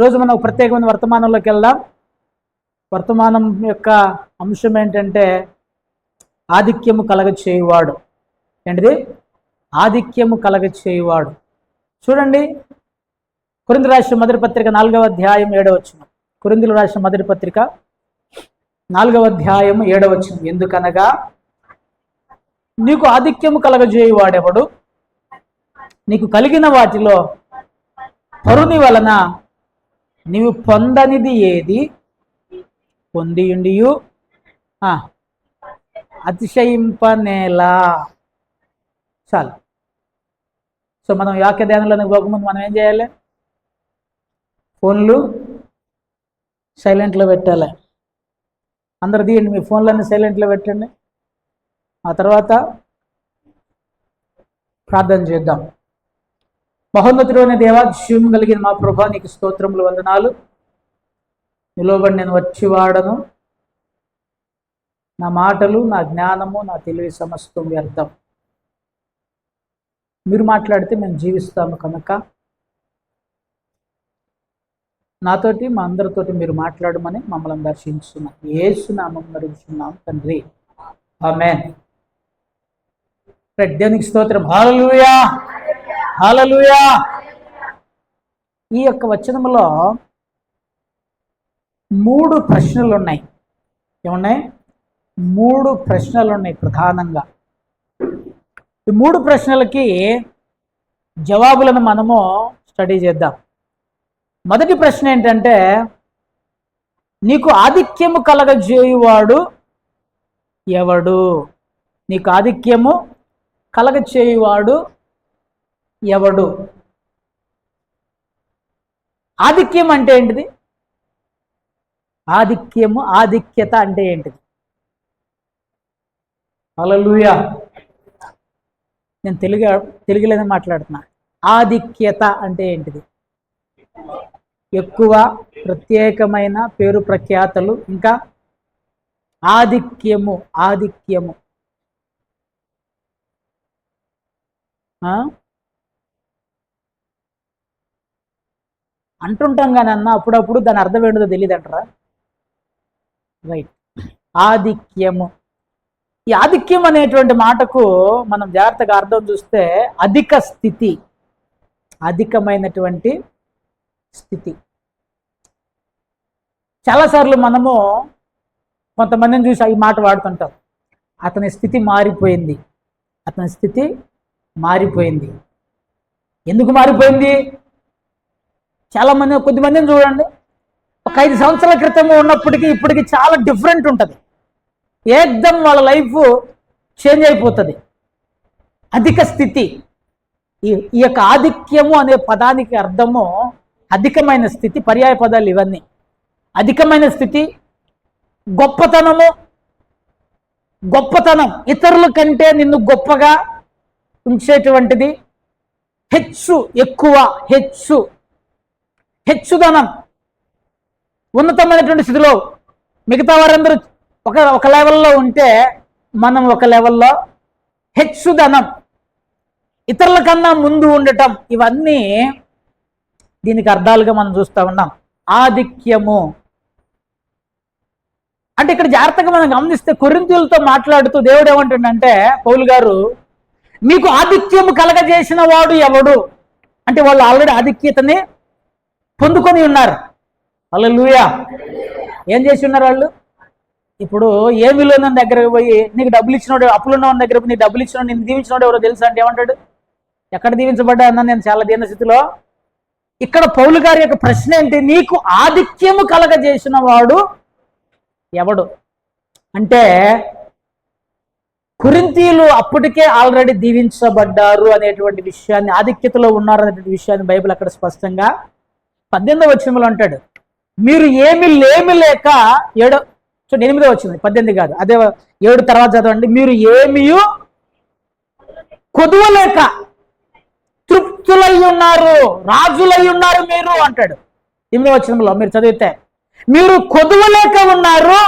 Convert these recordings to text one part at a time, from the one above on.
ఈరోజు మనం ప్రత్యేకమైన వర్తమానంలోకి వెళ్దాం. వర్తమానం యొక్క అంశం ఏంటంటే ఆధిక్యము కలగచేయువాడు. ఏంటిది? ఆధిక్యము కలగచేయువాడు. చూడండి, కొరింథీయులకు రాసిన మొదటి పత్రిక 4వ అధ్యాయం 7వ వచనం. కొరింథీయులకు రాసిన మొదటి పత్రిక 4వ అధ్యాయం 7వ వచనం. ఎందుకనగా నీకు ఆధిక్యము కలగజేయువాడెవడు? నీకు కలిగిన వాటిలో పరుని వలన నీవు పొందనిది ఏది? పొందియుండియు అతిశయింపనేలా. చాలు. సో మనం వాక్య ధ్యానంలోకి పోకముందు మనం ఏం చేయాలి? ఫోన్లు సైలెంట్లో పెట్టాలి. అందరు తీయండి, మీ ఫోన్లన్నీ సైలెంట్లో పెట్టండి. ఆ తర్వాత ప్రార్థన చేద్దాం. మహోన్నతుడైన దేవా, జీవం కలిగిన మా ప్రభా, నీకు స్తోత్రములు, వందనాలు. నిలవబడి నేను వచ్చివాడను. నా మాటలు, నా జ్ఞానము, నా తెలివి సమస్తం వ్యర్థం. మీరు మాట్లాడితే మేము జీవిస్తాము కనుక నాతోటి మా అందరితోటి మీరు మాట్లాడమని మమ్మల్ని దర్శించున్నాం. యేసు నామం మరించున్నాం తండ్రి, ఆమేన్. దేవునికి స్తోత్రం. హల్లెలూయా, హల్లెలూయా. ఈ యొక్క వచనములో 3 ప్రశ్నలు ఉన్నాయి. ఏమున్నాయి? 3 ప్రశ్నలు ఉన్నాయి ప్రధానంగా. ఈ 3 ప్రశ్నలకి జవాబులను మనము స్టడీ చేద్దాం. మొదటి ప్రశ్న ఏంటంటే, నీకు ఆధిక్యము కలగజేయువాడు ఎవడు? నీకు ఆధిక్యము కలగచేయువాడు ఎవడు? ఆధిక్యం అంటే ఏంటిది? ఆధిక్యము, ఆధిక్యత అంటే ఏంటిది? హల్లెలూయా. నేను తెలుగులోనే మాట్లాడుతున్నా. ఆధిక్యత అంటే ఏంటిది? ఎక్కువ, ప్రత్యేకమైన పేరు ప్రఖ్యాతలు, ఇంకా ఆధిక్యము. ఆధిక్యము అంటుంటాం కానీ అన్న అప్పుడప్పుడు దాని అర్థం ఏంటో తెలియదు అంటారా? రైట్. ఆధిక్యము. ఈ ఆధిక్యం అనేటువంటి మాటకు మనం జాగ్రత్తగా అర్థం చూస్తే అధిక స్థితి, అధికమైనటువంటి స్థితి. చాలాసార్లు మనము కొంతమందిని చూసి ఈ మాట వాడుతుంటాం, అతని స్థితి మారిపోయింది, అతని స్థితి మారిపోయింది. ఎందుకు మారిపోయింది? కొద్దిమందిని చూడండి, ఒక 5 సంవత్సరాల క్రితం ఉన్నప్పటికీ ఇప్పటికి చాలా డిఫరెంట్ ఉంటుంది. ఏకదం వాళ్ళ లైఫ్ చేంజ్ అయిపోతుంది. అధిక స్థితి. ఈ యొక్క ఆధిక్యము అనే పదానికి అర్థము అధికమైన స్థితి. పర్యాయ పదాలు ఇవన్నీ. అధికమైన స్థితి, గొప్పతనము. గొప్పతనం, ఇతరుల కంటే నిన్ను గొప్పగా ఉంచేటువంటిది. హెచ్చు, ఎక్కువ, హెచ్చుదనం. ఉన్నతమైనటువంటి స్థితిలో మిగతా వారందరూ ఒక లెవెల్లో ఉంటే మనం ఒక లెవెల్లో. హెచ్చుదనం, ఇతరుల కన్నా ముందు ఉండటం. ఇవన్నీ దీనికి అర్థాలుగా మనం చూస్తూ ఉన్నాం. ఆధిక్యము అంటే ఇక్కడ జాగ్రత్తగా మనం గమనిస్తే కొరింథీయులతో మాట్లాడుతూ దేవుడు ఏమంటుండంటే, పౌలు గారు, మీకు ఆధిక్యము కలగజేసిన వాడు ఎవడు? అంటే వాళ్ళు ఆల్రెడీ ఆధిక్యతని పొందుకొని ఉన్నారు. హల్లెలూయా. ఏం చేసి ఉన్నారు వాళ్ళు? ఇప్పుడు ఏమీ లేని దగ్గరకు పోయి నీకు డబ్బులు ఇచ్చినోడు, అప్పులున్న వాడి దగ్గర నీకు డబ్బులు ఇచ్చినోడు, నేను దీవించినోడు ఎవరో తెలుసా అంటే ఏమంటాడు? ఎక్కడ దీవించబడ్డా అన్నా నేను చాలా దీన స్థితిలో. ఇక్కడ పౌలు గారి యొక్క ప్రశ్న ఏంటి? నీకు ఆధిక్యము కలగజేసిన వాడు ఎవడు అంటే, కొరింథీయులు అప్పటికే ఆల్రెడీ దీవించబడ్డారు అనేటువంటి విషయాన్ని, ఆధిక్యతలో ఉన్నారు అనేటువంటి విషయాన్ని బైబిల్ అక్కడ స్పష్టంగా 18వ వచనంలో అంటాడు. మీరు ఏమి లేక 8వ వచనం, 18 కాదు, అదే 7 తర్వాత చదవండి. మీరు ఏమీ కొదువలేక తృప్తులై ఉన్నారు, రాజులై ఉన్నారు మీరు అంటాడు 8వ వచనంలో. మీరు చదివితే మీరు కొదువలేక ఉన్నారు,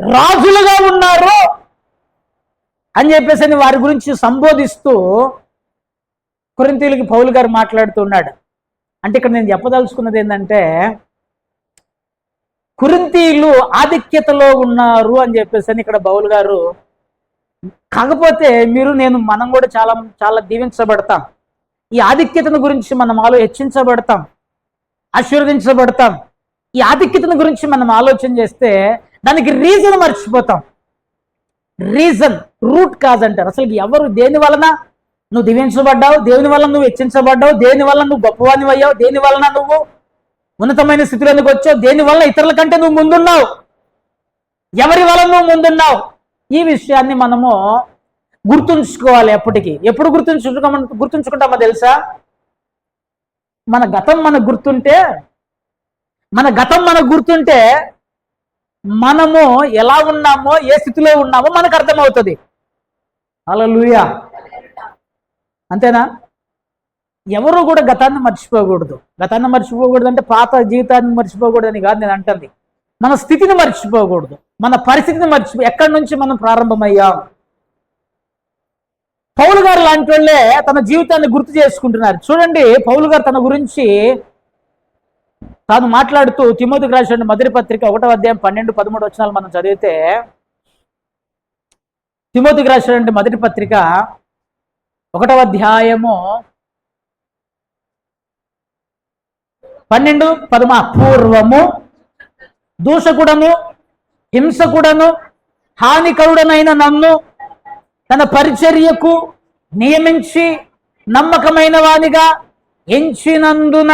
రాజులుగా ఉన్నారు అని చెప్పేసి వారి గురించి సంబోధిస్తూ కొరింథీయులకి పౌలు గారు మాట్లాడుతున్నాడు. అంటే ఇక్కడ నేను చెప్పదలుచుకున్నది ఏంటంటే, కొరింథీయులు ఆధిక్యతలో ఉన్నారు అని చెప్పేసి ఇక్కడ పౌలు గారు, కాకపోతే మనం కూడా చాలా చాలా దీవించబడతాం. ఈ ఆధిక్యతను గురించి మనం హెచ్చించబడతాం, ఆశీర్వదించబడతాం. ఈ ఆధిక్యతను గురించి మనం ఆలోచన చేస్తే దానికి రీజన్ మర్చిపోతాం. రీజన్, రూట్ కాజ్ అంటారు. అసలు ఎవరు, దేని వలన నువ్వు దీవించబడ్డావు, దేని వలన నువ్వు హెచ్చించబడ్డావు, దేని వలన నువ్వు గొప్పవాని అయ్యావు, దేని వలన నువ్వు ఉన్నతమైన స్థితిలోనికి వచ్చావు, దేని వలన ఇతరుల కంటే నువ్వు ముందున్నావు, ఎవరి వలన నువ్వు ముందున్నావు. ఈ విషయాన్ని మనము గుర్తుంచుకోవాలి. ఎప్పుడు గుర్తుంచుకుంటామో తెలుసా? మన గతం మనకు గుర్తుంటే మనము ఎలా ఉన్నామో, ఏ స్థితిలో ఉన్నామో మనకు అర్థమవుతుంది. హల్లెలూయా. అంతేనా? ఎవరు కూడా గతాన్ని మర్చిపోకూడదు అంటే పాత జీవితాన్ని మర్చిపోకూడదని కాదు నేను అంటుంది. మన స్థితిని మర్చిపోకూడదు, మన పరిస్థితిని ఎక్కడి నుంచి మనం ప్రారంభమయ్యాం. పౌలు గారు లాంటి వాళ్ళే తన జీవితాన్ని గుర్తు చేసుకుంటున్నారు. చూడండి, పౌలు గారు తన గురించి తాను మాట్లాడుతూ తిమోతికి రాసిన మొదటి పత్రిక 1వ అధ్యాయం 12-13 వచనాలు మనం చదివితే, తిమోతికి రాసిన మొదటి పత్రిక 1వ అధ్యాయము 12-13, పూర్వము దూషకుడను, హింసకుడను, హానికరుడనైన నన్ను తన పరిచర్యకు నియమించి నమ్మకమైన వానిగా ఎంచినందున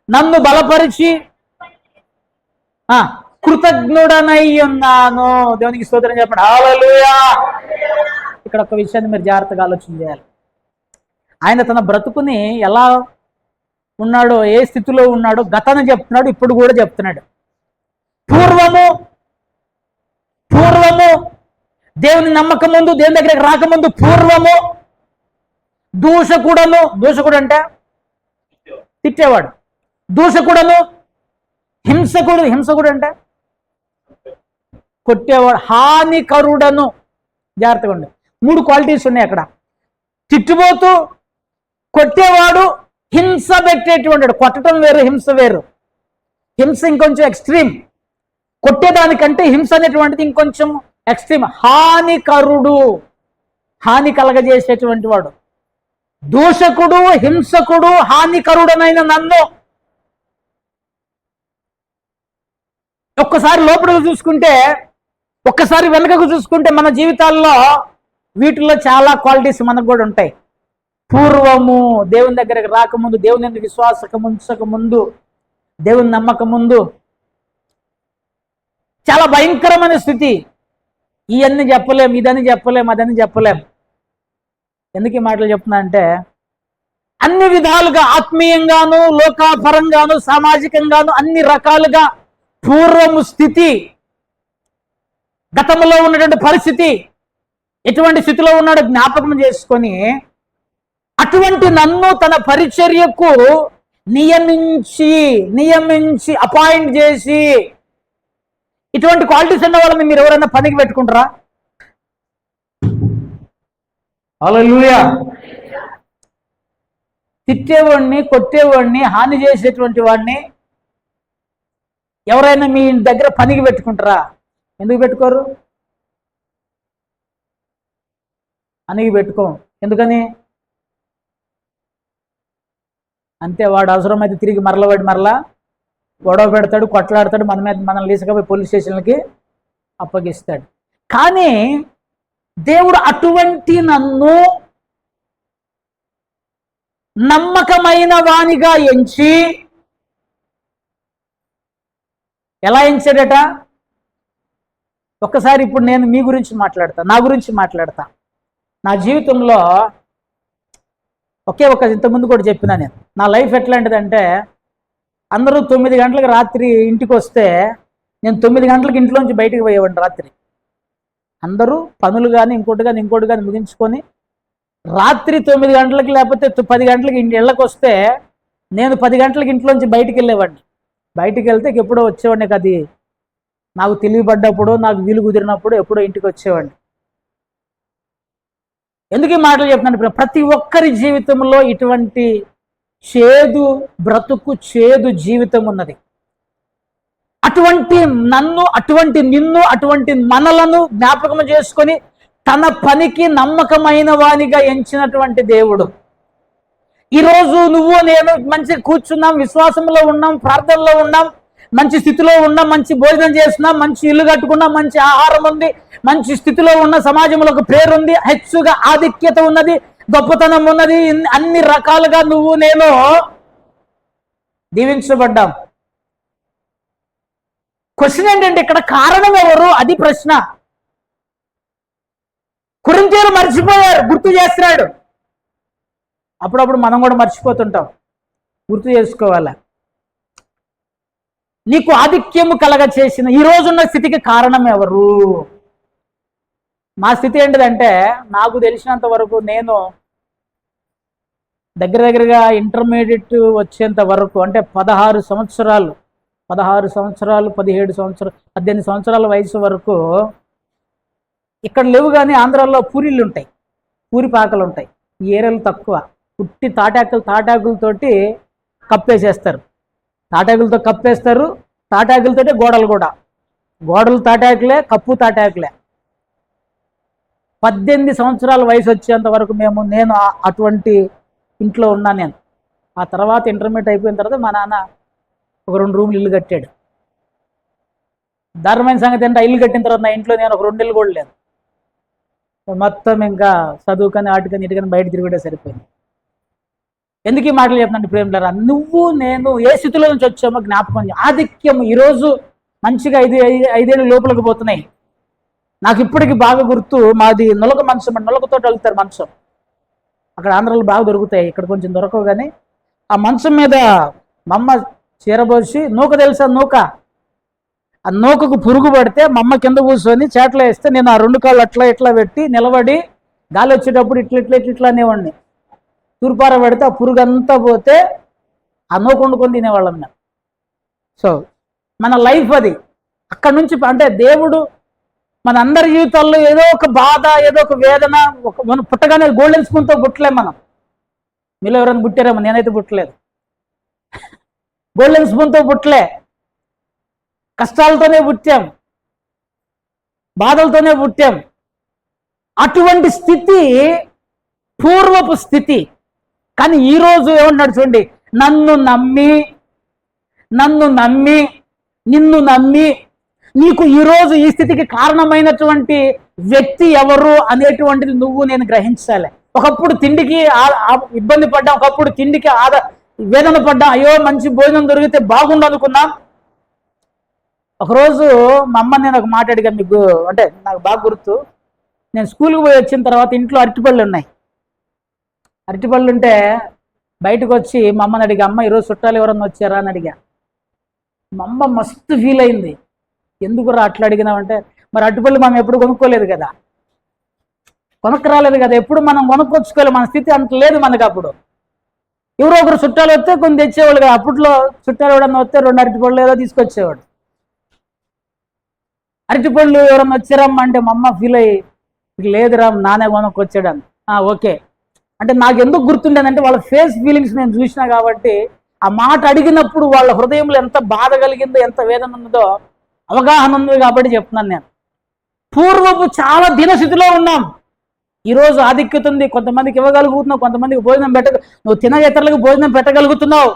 నన్ను బలపరిచి కృతజ్ఞుడనై ఉన్నాను. దేవునికి స్తోత్రం చెప్పండి. హల్లెలూయా. ఇక్కడ ఒక విషయాన్ని మీరు జాగ్రత్తగా ఆలోచన చేయాలి. ఆయన తన బ్రతుకుని ఎలా ఉన్నాడో, ఏ స్థితిలో ఉన్నాడో గతాన్ని చెప్తున్నాడు, ఇప్పుడు కూడా చెప్తున్నాడు. పూర్వము దేవుని నమ్మకం ముందు, దేవుని దగ్గరికి రాకముందు పూర్వము దూషకుడు అంటే తిట్టేవాడు, దూషకుడను, హింసకుడు అంటే కొట్టేవాడు, హానికరుడను. జాగ్రత్తగా ఉండి, 3 క్వాలిటీస్ ఉన్నాయి అక్కడ. తిట్టుబోతూ, కొట్టేవాడు, హింస పెట్టేటువంటి. కొట్టడం వేరు, హింస వేరు. హింస ఇంకొంచెం ఎక్స్ట్రీమ్, కొట్టేదానికంటే హింస అనేటువంటిది ఇంకొంచెం ఎక్స్ట్రీమ్. హానికరుడు, హాని కలగజేసేటువంటి వాడు. దూషకుడు, హింసకుడు, హానికరుడనైన నన్ను. ఒక్కసారి లోపలికి చూసుకుంటే, ఒక్కసారి వెనుకకు చూసుకుంటే మన జీవితాల్లో వీటిల్లో చాలా క్వాలిటీస్ మనకు కూడా ఉంటాయి. పూర్వము దేవుని దగ్గరకు రాకముందు, దేవుని ఎందుకు విశ్వాసక ఉంచక ముందు, దేవుని నమ్మక ముందు చాలా భయంకరమైన స్థితి. ఇవన్నీ చెప్పలేం, ఇదని చెప్పలేం, అదని చెప్పలేం. ఎందుకు ఈ మాటలు చెప్తున్నా అంటే, అన్ని విధాలుగా ఆత్మీయంగాను, లోకాపరంగాను, సామాజికంగాను అన్ని రకాలుగా పూర్వము స్థితి, గతంలో ఉన్నటువంటి పరిస్థితి, ఎటువంటి స్థితిలో ఉన్నాడో జ్ఞాపకం చేసుకొని అటువంటి నన్ను తన పరిచర్యకు నియమించి అపాయింట్ చేసి, ఇటువంటి క్వాలిటీస్ ఉన్న వాళ్ళని మీరు ఎవరైనా పనికి పెట్టుకుంటారా? హల్లెలూయా. తిట్టేవాడిని, కొట్టేవాడిని, హాని చేసేటువంటి వాడిని ఎవరైనా మీ దగ్గర పనికి పెట్టుకుంటారా? ఎందుకు పెట్టుకోరు? పనికి పెట్టుకోం. ఎందుకని? అంతే, వాడు అవసరమైతే తిరిగి మరలా గొడవ పెడతాడు, కొట్లాడతాడు, మనల్ని తీసుకుపోయి పోలీస్ స్టేషన్లకి అప్పగిస్తాడు. కానీ దేవుడు అటువంటి నన్ను నమ్మకమైన వానిగా ఎంచి, ఎలా ఎంచాడట? ఒక్కసారి ఇప్పుడు నేను మీ గురించి మాట్లాడతా, నా గురించి మాట్లాడతా. నా జీవితంలో ఇంతకుముందు కూడా చెప్పినా, నా లైఫ్ ఎట్లాంటిదంటే, అందరూ 9 గంటలకు రాత్రి ఇంటికి వస్తే నేను 9 గంటలకు ఇంట్లోంచి బయటకు పోయేవాడిని. రాత్రి అందరూ పనులు కానీ ఇంకోటి కానీ ముగించుకొని రాత్రి 9 గంటలకి లేకపోతే 10 గంటలకి ఇళ్ళకి వస్తే నేను 10 గంటలకి ఇంట్లోంచి బయటికి వెళ్ళేవాడిని. బయటికి వెళ్తే ఎప్పుడో వచ్చేవాడిని. అది నాకు తెలియబడ్డప్పుడు, నాకు వీలు కుదిరినప్పుడు ఎప్పుడో ఇంటికి వచ్చేవాడిని. ఎందుకు ఈ మాటలు చెప్తున్నాను? ప్రతి ఒక్కరి జీవితంలో ఇటువంటి చేదు బ్రతుకు, చేదు జీవితం ఉన్నది. అటువంటి నిన్ను, అటువంటి మనలను జ్ఞాపకం చేసుకొని తన పనికి నమ్మకమైన వానిగా ఎంచినటువంటి దేవుడు. ఈరోజు నువ్వు నేను మంచి కూర్చున్నాం, విశ్వాసంలో ఉన్నాం, ప్రార్థనలో ఉన్నాం, మంచి స్థితిలో ఉన్నాం, మంచి భోజనం చేస్తున్నాం, మంచి ఇల్లు కట్టుకున్నాం, మంచి ఆహారం ఉంది, మంచి స్థితిలో ఉన్న, సమాజంలో ఒక పేరుంది, హెచ్చుగా ఆధిక్యత ఉన్నది, గొప్పతనం ఉన్నది, అన్ని రకాలుగా నువ్వు నేను దీవించబడ్డాం. క్వశ్చన్ ఏంటంటే ఇక్కడ కారణం ఎవరు? అది ప్రశ్న. కొరింథీయులు మర్చిపోయారు, గుర్తు చేస్తున్నాడు. అప్పుడప్పుడు మనం కూడా మర్చిపోతుంటాం, గుర్తు చేసుకోవాలా. నీకు ఆధిక్యము కలగ చేసిన ఈ రోజున్న స్థితికి కారణం ఎవరు? మా స్థితి ఏంటిదంటే, నాకు తెలిసినంత వరకు నేను దగ్గరగా ఇంటర్మీడియట్ వచ్చేంత వరకు, అంటే 16 సంవత్సరాలు 17 సంవత్సరాల వయసు 18 సంవత్సరాల వయసు వరకు ఇక్కడ లేవు. కానీ ఆంధ్రాలో పూరీలు ఉంటాయి, పూరి పాకలు ఉంటాయి. ఈ ఏరియాలు తక్కువ. పుట్టి తాటాకులతోటి కప్పేసేస్తారు, తాటాకులతో కప్పేస్తారు, తాటాకులతోటి గోడలు తాటాకులే, కప్పు తాటాకులే. 18 సంవత్సరాల వయసు వచ్చేంత వరకు నేను అటువంటి ఇంట్లో ఉన్నా. నేను ఆ తర్వాత ఇంటర్మీడియట్ అయిపోయిన తర్వాత మా నాన్న ఒక 2 రూములు ఇల్లు కట్టాడు. దారుణమైన సంగతి అంటే, ఇల్లు కట్టిన తర్వాత నా ఇంట్లో నేను ఒక 2 నెలలు కూడా లేదు. మొత్తం ఇంకా చదువుకొని ఆటుకొని ఇటుకని బయట తిరిగితే సరిపోయింది. ఎందుకు ఈ మాటలు చెప్తున్నాను ప్రేమలారా? నువ్వు నేను ఏ స్థితిలో నుంచి వచ్చామో జ్ఞాపకం. ఆధిక్యం ఈరోజు మంచిగా 5 ఏళ్ళు లోపలికి పోతున్నాయి. నాకు ఇప్పటికి బాగా గుర్తు, మాది నులక మంచం, నులకతో వెళ్తారు మంచం. అక్కడ ఆంధ్రాలో బాగా దొరుకుతాయి, ఇక్కడ కొంచెం దొరకవు. కానీ ఆ మంచం మీద మా అమ్మ చీరబోసి, నూక తెలుసా? నూక. ఆ నూకకు పురుగు పడితే మా అమ్మ కింద కూర్చొని చేట్లో వేస్తే నేను ఆ 2 కాళ్ళు అట్లా ఇట్లా పెట్టి నిలబడి గాలి వచ్చేటప్పుడు ఇట్లా అనేవాడిని. తూర్పార పెడితే ఆ పురుగు అంతా పోతే ఆ నూక వండుకొని తినేవాళ్ళం మేము. సో మన లైఫ్ అది. అక్కడ నుంచి అంటే దేవుడు మన అందరి జీవితాల్లో ఏదో ఒక బాధ, ఏదో ఒక వేదన, మనం పుట్టగానే గోల్డెన్ స్పూన్తో పుట్టలేం. మనం మీలో ఎవరైనా పుట్టారేమో, నేనైతే పుట్టలేదు. గోల్డెన్ స్పూన్తో పుట్టలే, కష్టాలతోనే పుట్టాం, బాధలతోనే పుట్టాం. అటువంటి స్థితి పూర్వపు స్థితి. కానీ ఈరోజు ఏమన్నాడు చూడండి, నిన్ను నమ్మి నీకు ఈరోజు ఈ స్థితికి కారణమైనటువంటి వ్యక్తి ఎవరు అనేటువంటిది నువ్వు నేను గ్రహించాలి. ఒకప్పుడు తిండికి ఇబ్బంది పడ్డాం, ఒకప్పుడు తిండికి వేదన పడ్డాం. అయ్యో మంచి భోజనం దొరికితే బాగుండు అనుకున్నాం. ఒకరోజు మా అమ్మ నేను ఒక మాట అడిగా, మీకు అంటే నాకు బాగా గుర్తు. నేను స్కూల్కి పోయి వచ్చిన తర్వాత ఇంట్లో అరటిపళ్ళు ఉన్నాయి. అరటిపళ్ళు ఉంటే బయటకు వచ్చి మా అమ్మని అడిగా, అమ్మ ఈరోజు చుట్టాలు ఎవరన్నా వచ్చారా అని అడిగా. మా అమ్మ మస్తు ఫీల్ అయింది. ఎందుకురా అట్లా అడిగినామంటే, మరి అరటిపళ్ళు మనం ఎప్పుడు కొనుక్కోలేదు కదా, రాలేదు కదా, ఎప్పుడు మనం కొనుక్కొచ్చుకోలేదు. మన స్థితి అంత లేదు మనకు. అప్పుడు ఎవరో ఒకరు చుట్టాలు వస్తే కొన్ని తెచ్చేవాళ్ళు కదా. అప్పట్లో చుట్టాలు ఎవడన్నా వస్తే 2 అరటిపళ్ళు ఏదో తీసుకొచ్చేవాడు. అరటిపళ్ళు ఎవరన్నా వచ్చారమ్మా అంటే మా అమ్మ ఫీల్ అయ్యి, లేదురా నానే కొనుక్కొచ్చాడని. ఓకే అంటే నాకు ఎందుకు గుర్తుండేదంటే, వాళ్ళ ఫేస్ ఫీలింగ్స్ నేను చూసినా కాబట్టి, ఆ మాట అడిగినప్పుడు వాళ్ళ హృదయంలో ఎంత బాధ కలిగిందో, ఎంత వేదన ఉన్నదో అవగాహన ఉంది కాబట్టి చెప్తున్నాను నేను. పూర్వపు చాలా దినస్థితిలో ఉన్నాం. ఈరోజు ఆధిక్యత ఉంది, కొంతమందికి ఇవ్వగలుగుతున్నావు, కొంతమందికి భోజనం నువ్వు ఇతరులకు భోజనం పెట్టగలుగుతున్నావు.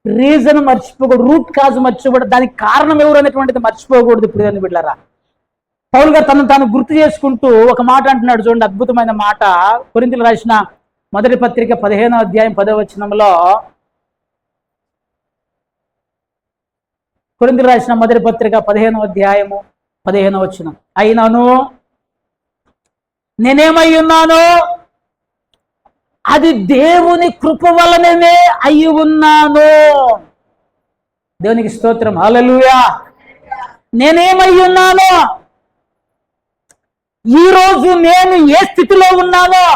రీజన్ మర్చిపోకూడదు, రూట్ కాజ్ మర్చిపోకూడదు, దానికి కారణం ఎవరు అనేటువంటిది మర్చిపోకూడదు. ఇప్పుడు అని బిడ్డారా, పౌలు గారు తాను గుర్తు చేసుకుంటూ ఒక మాట అంటున్నాడు చూడండి, అద్భుతమైన మాట. కొరింథీయులకు రాసిన మొదటి పత్రిక 15వ అధ్యాయం 10వ వచనంలో, కొరింథీయులకు రాసిన మొదటి పత్రిక 15వ అధ్యాయము 15వ వచనం, అయినను నేనేమై ఉన్నాను, అది దేవుని కృప వలననే అయి ఉన్నాను. దేవునికి స్తోత్రం, హల్లెలూయా. నేనేమై ఉన్నాను, ఈరోజు నేను ఏ స్థితిలో ఉన్నానో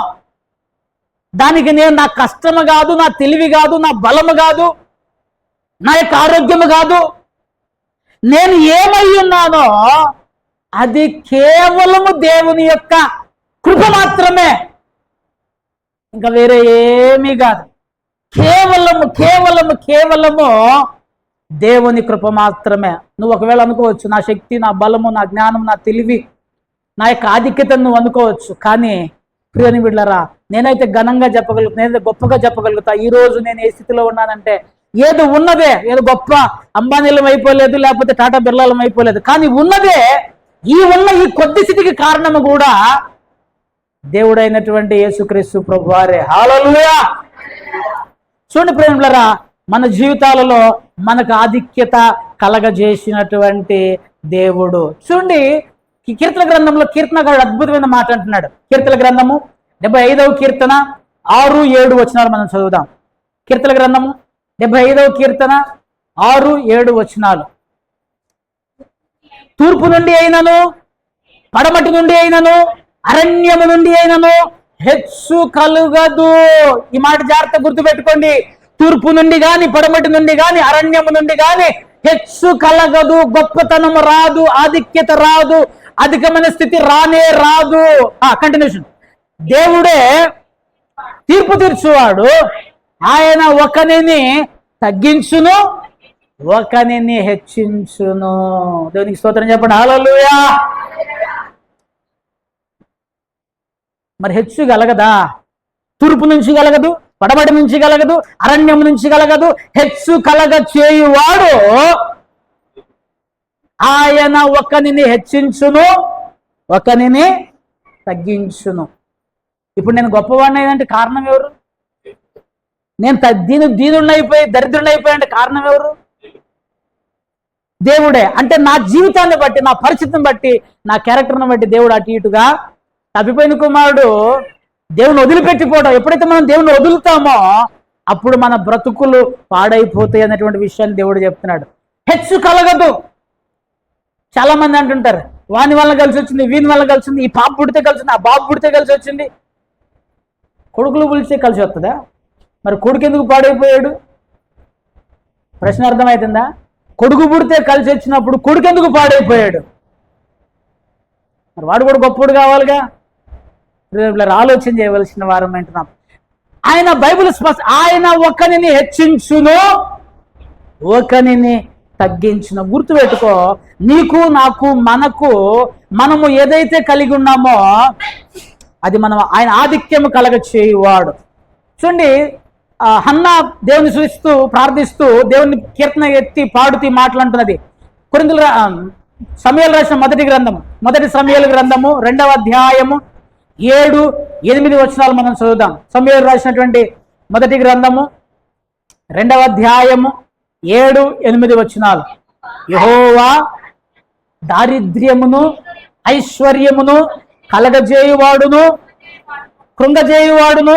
దానికి నేను నా కష్టము కాదు, నా తెలివి కాదు, నా బలము కాదు, నా యొక్క ఆరోగ్యము కాదు. నేను ఏమై ఉన్నానో అది కేవలము దేవుని యొక్క కృప మాత్రమే, ఇంకా వేరే ఏమీ కాదు. కేవలము కేవలము కేవలము దేవుని కృప మాత్రమే. నువ్వు ఒకవేళ అనుకోవచ్చు, నా శక్తి, నా బలము, నా జ్ఞానం, నా తెలివి, నా యొక్క ఆధిక్యతను నువ్వు అనుకోవచ్చు. కానీ ప్రియని బిడ్డలారా, నేనైతే ఘనంగా చెప్పగలుగుతా, నేనైతే గొప్పగా చెప్పగలుగుతా. ఈ రోజు నేను ఏ స్థితిలో ఉన్నానంటే ఏదో ఉన్నదే, ఏదో గొప్ప అంబానీలం అయిపోలేదు, లేకపోతే టాటా బిర్లాలం అయిపోలేదు. కానీ ఉన్నదే, ఈ కొద్ది స్థితికి కారణము కూడా దేవుడైనటువంటి యేసుక్రీస్తు ప్రభువారే. హల్లెలూయా. చూడండి ప్రేమికులారా, మన జీవితాలలో మనకు ఆధిక్యత కలగజేసినటువంటి దేవుడు. చూడండి, కీర్తన గ్రంథంలో కీర్తనగాడు అద్భుతమైన మాట అంటున్నాడు. కీర్తన గ్రంథము 75వ కీర్తన 6, 7 వచనాలు మనం చదువుదాం. కీర్తన గ్రంథము 75వ కీర్తన 6, 7 వచనాలు. తూర్పు నుండి అయినను, పడమటి నుండి అయినను, అరణ్యము నుండి అయినను హెచ్చు కలుగదు. ఈ మాట జాగ్రత్త గుర్తుపెట్టుకోండి. తూర్పు నుండి గాని, పడమటి నుండి గాని, అరణ్యము నుండి గాని హెచ్చు కలగదు. గొప్పతనము రాదు, ఆధిక్యత రాదు, అధికమైన స్థితి రానే రాదు. కంటిన్యూషన్. దేవుడే తీర్పు తీర్చువాడు. ఆయన ఒకనిని తగ్గించును, ఒకనిని హెచ్చించును. దేవునికి స్తోత్రం చెప్పండి. హల్లెలూయా. మరి హెచ్చు కలగదా? తూర్పు నుంచి కలగదు, పడమటి నుంచి కలగదు, అరణ్యం నుంచి కలగదు. హెచ్చు కలగ చేయువాడు ఆయన ఒకనిని హెచ్చించును, ఒకనిని తగ్గించును. ఇప్పుడు నేను గొప్పవాడిని అయ్యానంటే కారణం ఎవరు? నేను దీనుడినైపోయి దరిద్రుడినైపోయి అంటే కారణం ఎవరు? దేవుడే. అంటే నా జీవితాన్ని బట్టి, నా పరిస్థితిని బట్టి, నా క్యారెక్టర్ని బట్టి దేవుడు అటు ఇటుగా. తప్పిపోయిన కుమారుడు దేవుని వదిలిపెట్టిపోవడం. ఎప్పుడైతే మనం దేవుని వదులుతామో అప్పుడు మన బ్రతుకులు పాడైపోతాయి అన్నటువంటి విషయాన్ని దేవుడు చెప్తున్నాడు. హెచ్చు కలగదు. చాలా మంది అంటుంటారు, వాని వల్ల కలిసి వచ్చింది, వీని వల్ల కలిసి వచ్చింది, ఈ పాప పుడితే కలిసి వచ్చింది, ఆ బాబు పుడితే కలిసి వచ్చింది. కొడుకులు పులిస్తే కలిసి వస్తుందా? మరి కొడుకు ఎందుకు పాడైపోయాడు? ప్రశ్న అర్థమవుతుందా? కొడుకు పుడితే కలిసి వచ్చినప్పుడు కొడుకు ఎందుకు పాడైపోయాడు? మరి వాడు కూడా గొప్పడు కావాలిగా. ఆలోచన చేయవలసిన వారం అంటున్నాం. ఆయన బైబిల్ ఆయన ఒకనిని హెచ్చించును, ఒకనిని తగ్గించును. గుర్తుపెట్టుకో, నీకు, నాకు, మనము ఏదైతే కలిగి ఉన్నామో అది మనం ఆయన ఆధిక్యము కలగ చేయువాడు. చూడండి, హన్నా దేవుని సూచిస్తూ ప్రార్థిస్తూ దేవుని కీర్తన ఎత్తి పాడుతూ మాట్లాడుతున్నది. కొరింథీయుల సమూయేలు రాసిన మొదటి సమూయేలు గ్రంథము 2వ అధ్యాయము 7, 8 వచనాలు మనం చదువుదాం. సమూయేలు రాసినటువంటి మొదటి గ్రంథము 2వ అధ్యాయము 7, 8 వచనాలు. యెహోవా దారిద్ర్యమును ఐశ్వర్యమును కలగజేయువాడును, కృంగజేయువాడును.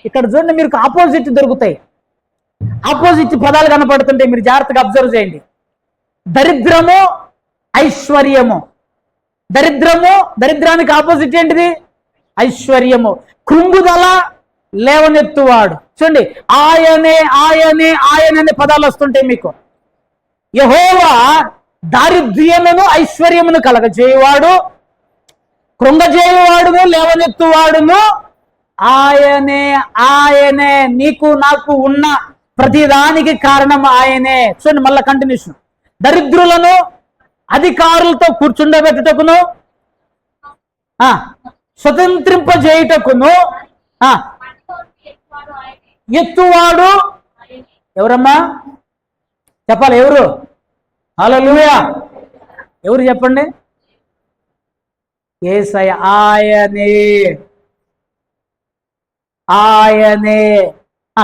ఇక్కడ చూడండి, మీరు ఆపోజిట్ దొరుకుతాయి. ఆపోజిట్ పదాలు కనపడుతుంటే మీరు జాగ్రత్తగా అబ్జర్వ్ చేయండి. దరిద్రము, ఐశ్వర్యము. దరిద్రానికి ఆపోజిట్ ఏంటిది? ఐశ్వర్యము. కృంగుదల, లేవనెత్తువాడు. చూడండి, ఆయనే అనే పదాలు వస్తుంటాయి మీకు. యెహోవా దారిద్ర్యమును ఐశ్వర్యమును కలగజేయువాడు, కృంగజేయువాడును, లేవనెత్తువాడును ఆయనే. నీకు, నాకు ఉన్న ప్రతిదానికి కారణం ఆయనే. చూడండి, మళ్ళా కంటిన్యూషన్. దరిద్రులను అధికారులతో కూర్చుండబెట్టుటకును, స్వతంత్రింపజేయుటకును ఎత్తువాడు ఎవరమ్మా? చెప్పాలి, ఎవరు? హల్లెలూయా. ఎవరు చెప్పండి? యేసయ్య. ఆయనే.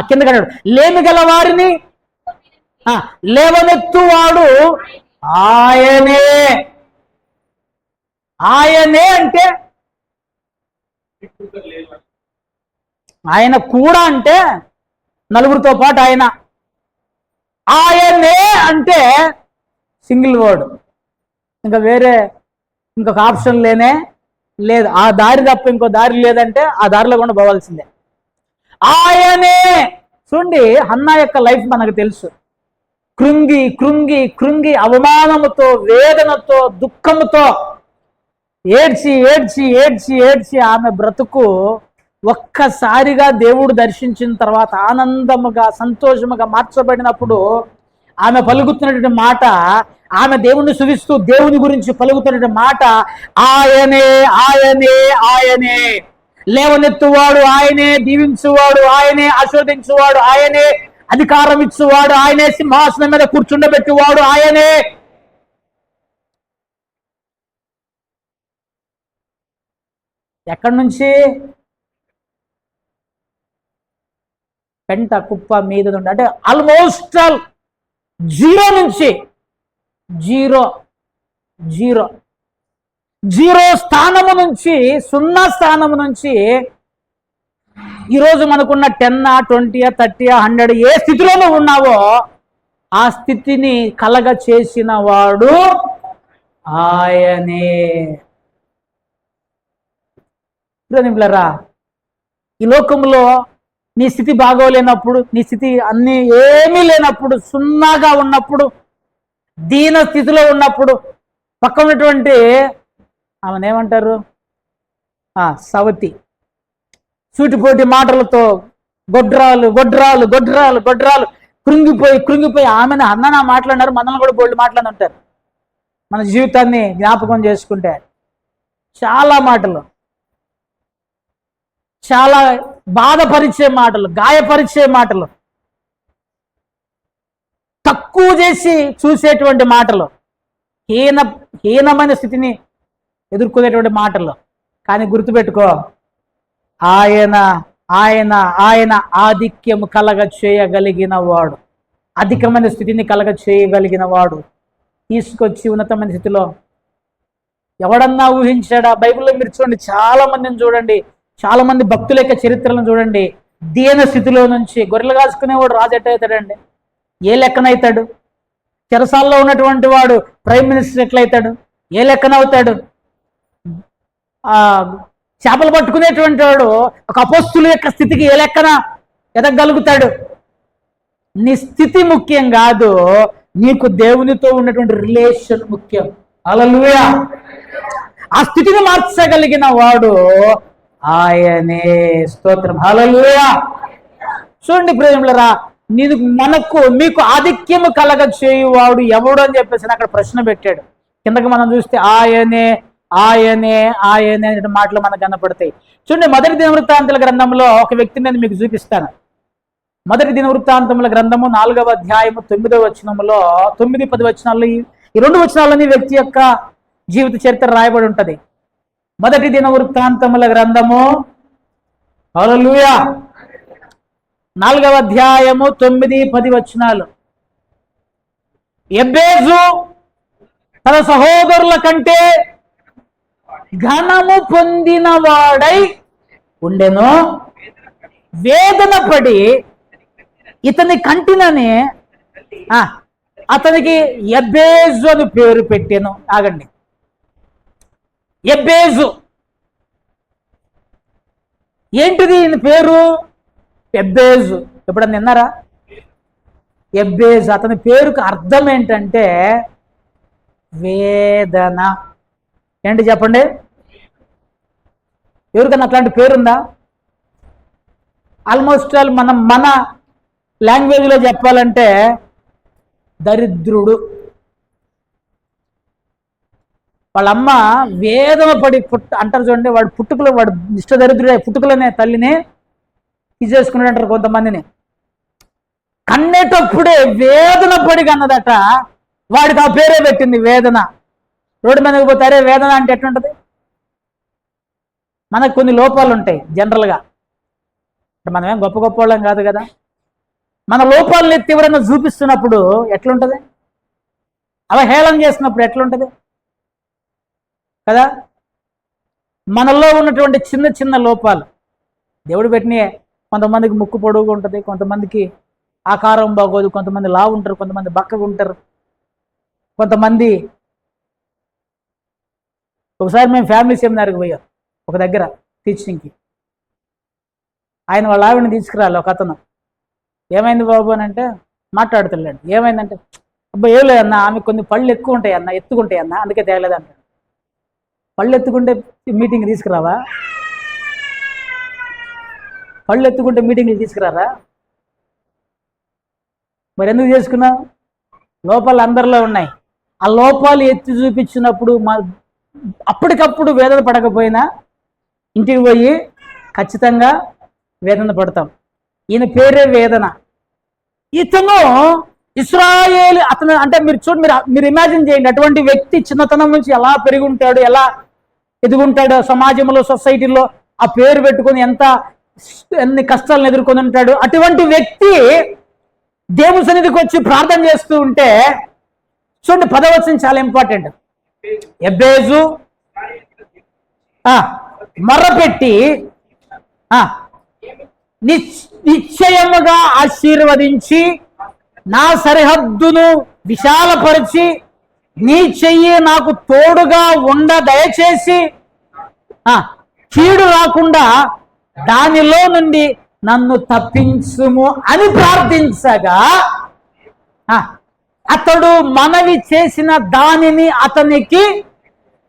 కింద కన్నాడు, లేమి గల వారిని లేవనెత్తువాడు ఆయనే. అంటే ఆయన కూడా అంటే నలుగురితో పాటు ఆయనే అంటే సింగిల్ వర్డ్. ఇంకా వేరే ఇంకొక ఆప్షన్ లేదు. ఆ దారి తప్ప ఇంకో దారి లేదంటే ఆ దారిలో కూడా పోవాల్సిందే. ఆయనే. చూడండి, హన్నా యొక్క లైఫ్ మనకు తెలుసు. కృంగి అవమానముతో, వేదనతో, దుఃఖముతో ఏడ్చి ఆమె బ్రతుకు ఒక్కసారిగా దేవుడు దర్శించిన తర్వాత ఆనందముగా సంతోషముగా మార్చబడినప్పుడు ఆమె పలుకుతున్నటువంటి మాట, ఆమె దేవుణ్ణి స్తుతిస్తూ దేవుని గురించి పలుకుతున్నటువంటి మాట, ఆయనే ఆయనే ఆయనే, లేవనెత్తువాడు ఆయనే, దీవించువాడు ఆయనే, ఆశీర్వదించువాడు ఆయనే, అధికారం ఇచ్చువాడు ఆయనే, సింహాసనం మీద కూర్చుండబెట్టువాడు ఆయనే. ఎక్కడి నుంచి? పెంట కుప్ప మీద నుండి, అంటే ఆల్మోస్ట్ ఆల్ జీరో నుంచి, జీరో జీరో జీరో స్థానము నుంచి, సున్నా స్థానము నుంచి ఈరోజు మనకున్న 10, 20, 30, 100 ఏ స్థితిలోనూ ఉన్నావో ఆ స్థితిని కలగ చేసిన వాడు ఆయనే. నింపులరా, ఈ లోకంలో నీ స్థితి బాగోలేనప్పుడు, నీ స్థితి అన్ని ఏమీ లేనప్పుడు, సున్నాగా ఉన్నప్పుడు, దీన స్థితిలో ఉన్నప్పుడు పక్క ఉన్నటువంటి ఆమెనేమంటారు, సవతి, సూటిపోటి మాటలతో గొడ్రాలు గొడ్రాలు గొడ్రాలు గొడ్రాలు కృంగిపోయి ఆమెను అన్న మాట్లాడినారు, మనల్ని కూడా బోల్డ్ మాట్లాడి ఉంటారు. మన జీవితాన్ని జ్ఞాపకం చేసుకుంటే చాలా మాటలు, చాలా బాధపరిచే మాటలు, గాయపరిచే మాటలు, తక్కువ చేసి చూసేటువంటి మాటలు, హీనమైన స్థితిని ఎదుర్కొనేటువంటి మాటలు. కానీ గుర్తుపెట్టుకో, ఆయన ఆయన ఆయన ఆధిక్యము కలగ చేయగలిగిన వాడు, అధికమైన స్థితిని కలగ చేయగలిగిన వాడు తీసుకొచ్చి ఉన్నతమైన స్థితిలో ఎవడన్నా ఊహించాడా? బైబిల్లో మీరు చూడండి, చాలా మందిని చూడండి, చాలా మంది భక్తుల యొక్క చరిత్రలను చూడండి. దీన స్థితిలో నుంచి గొర్రెలు కాసుకునేవాడు రాజు ఎట్లయితాడండి? ఏ లెక్కనవుతాడు? చెరసాల్లో ఉన్నటువంటి వాడు ప్రైమ్ మినిస్టర్ ఎట్లయితాడు? ఏ లెక్కనవుతాడు? చేపలు పట్టుకునేటువంటి వాడు ఒక అపోస్తుల యొక్క స్థితికి ఏ లెక్కన ఎదగలుగుతాడు? నీ స్థితి ముఖ్యం కాదు, నీకు దేవునితో ఉన్నటువంటి రిలేషన్ ముఖ్యం. హల్లెలూయా. ఆ స్థితిని మార్చగలిగిన వాడు ఆయనే. స్తోత్రం. హల్లెలూయా. చూడండి ప్రేమలరా, మీకు ఆధిక్యము కలగ చేయువాడు ఎవడు అని చెప్పేసి అక్కడ ప్రశ్న పెట్టాడు. కిందకి మనం చూస్తే ఆయనే ఆయనే ఆయనే అనే మాటలు మనకు కనపడతాయి. చూడండి, మొదటి దినవృత్తాంతాల గ్రంథంలో ఒక వ్యక్తిని నేను మీకు చూపిస్తాను. మొదటి దినవృత్తాంతముల గ్రంథము 4వ అధ్యాయము 9వ వచనములో 9-10 వచనాల్లో ఈ 2 వచనాలని వ్యక్తి యొక్క జీవిత చరిత్ర రాయబడి ఉంటది. మొదటి దినవృత్తాంతముల గ్రంథము, హల్లెలూయా, 4వ అధ్యాయము 9-10 వచనాలు. యెబేజు తన సహోదరుల కంటే ఘనము పొందిన వాడై ఉండెను, వేదన పడి ఇతని కంటినని అతనికి యెబేజు అని పేరు పెట్టాను. ఆగండి, యెబేజు ఏంటిది ఈయన పేరు? యెబేజు. ఎప్పుడన్నా విన్నారా? యెబేజు అతని పేరుకు అర్థం ఏంటంటే వేదన. ఏంటి చెప్పండి? ఎవరికన్నా అట్లాంటి పేరుందా? ఆల్మోస్ట్ ఆల్ మన లాంగ్వేజ్లో చెప్పాలంటే దరిద్రుడు. వాళ్ళమ్మ వేదన పడి అంటారు చూడండి, వాడు ఇష్ట దరిద్రుడే, పుట్టుకలనే తల్లిని తీసేసుకున్నాడు అంటారు కొంతమందిని. కన్నేటప్పుడే వేదన పడి కన్నదట, వాడికి ఆ పేరే పెట్టింది వేదన. రోడ్డు మీదకి పోతారే వేదన అంటే ఎట్లుంటది? మనకు కొన్ని లోపాలు ఉంటాయి జనరల్గా, మనమేం గొప్ప గొప్ప వాళ్ళం కాదు కదా. మన లోపాలని తీవ్రంగా చూపిస్తున్నప్పుడు ఎట్లుంటది? అవహేళన చేసినప్పుడు ఎట్లుంటది కదా. మనలో ఉన్నటువంటి చిన్న చిన్న లోపాలు దేవుడు పెట్టినయే. కొంతమందికి ముక్కు పొడుగు ఉంటుంది, కొంతమందికి ఆకారం బాగోదు, కొంతమంది లావు ఉంటారు, కొంతమంది బక్కగా ఉంటారు, కొంతమంది. ఒకసారి మేము ఫ్యామిలీ సెమినార్కి పోయాం ఒక దగ్గర టీచింగ్కి. ఆయన వాళ్ళ ఆవిడని తీసుకురాలి ఒక అతను. ఏమైంది బాబు అని అంటే మాట్లాడుతున్నాడు. ఏమైందంటే, అబ్బా ఏం లేదన్న, ఆమె కొన్ని పళ్ళు ఎక్కువ ఉంటాయి అన్న, ఎత్తుకుంటాయి అన్న, అందుకే తేలేదంటాడు. పళ్ళు ఎత్తుకుంటే మీటింగ్ తీసుకురావా? పళ్ళు ఎత్తుకుంటే మీటింగ్లు తీసుకురారా? మరి ఎందుకు చేసుకున్నావు? లోపాలు అందరిలో ఉన్నాయి. ఆ లోపాలు ఎత్తి చూపించినప్పుడు అప్పటికప్పుడు వేదన పడకపోయినా ఇంటికి పోయి ఖచ్చితంగా వేదన పడతాం. ఈయన పేరే వేదన. ఇతను ఇశ్రాయేలు, అతను అంటే మీరు చూడండి, మీరు ఇమాజిన్ చేయండి, అటువంటి వ్యక్తి చిన్నతనం నుంచి ఎలా పెరిగి ఉంటాడు, ఎలా ఎదుగుంటాడు సమాజంలో, సొసైటీలో, ఆ పేరు పెట్టుకొని ఎన్ని కష్టాలను ఎదుర్కొని ఉంటాడు. అటువంటి వ్యక్తి దేవుని సన్నిధికి వచ్చి ప్రార్థన చేస్తూ ఉంటే చూడండి, 10వ వచనం చాలా ఇంపార్టెంట్. ఎబ్బేజు మొర్రపెట్టి నిశ్చయముగా ఆశీర్వదించి నా సరిహద్దును విశాలపరిచి నీ చెయ్యి నాకు తోడుగా ఉండ దయచేసి కీడు రాకుండా దానిలో నుండి నన్ను తప్పించుము అని ప్రార్థించగా అతడు మనవి చేసిన దానిని అతనికి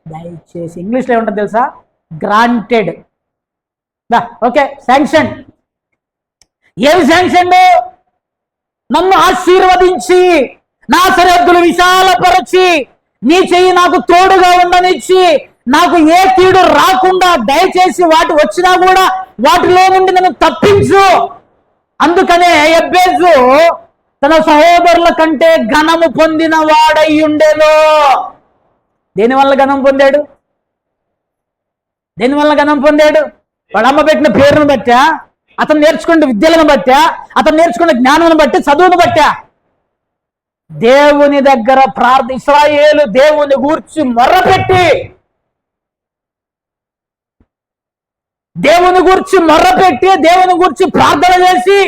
దయచేసి, ఇంగ్లీష్లో ఏముంటుంది తెలుసా? గ్రాంటెడ్. Okay, sanction. ఏమి శాంక్షన్? నన్ను ఆశీర్వదించి నా సరిహద్దులు విశాలపరచి నీ చెయ్యి నాకు తోడుగా ఉండనిచ్చి నాకు ఏ కీడు రాకుండా దయచేసి వాటి వచ్చినా కూడా వాటిలో నుండి నన్ను తప్పించు. అందుకనే ఎబ్బేజు తన సహోదరుల కంటే ఘనము పొందిన వాడయ్యుండెను. దేనివల్ల ఘనం పొందాడు? దేనివల్ల ఘనం పొందాడు? వాడు అమ్మ పెట్టిన పేరును బట్టా, అతను నేర్చుకున్న విద్యలను బట్టా, అతను నేర్చుకున్న జ్ఞానం బట్టి, చదువును బట్టా? దేవుని దగ్గర ఇశ్రాయేలు దేవుని గూర్చి మొర్రపెట్టి దేవుని గూర్చి ప్రార్థన చేసి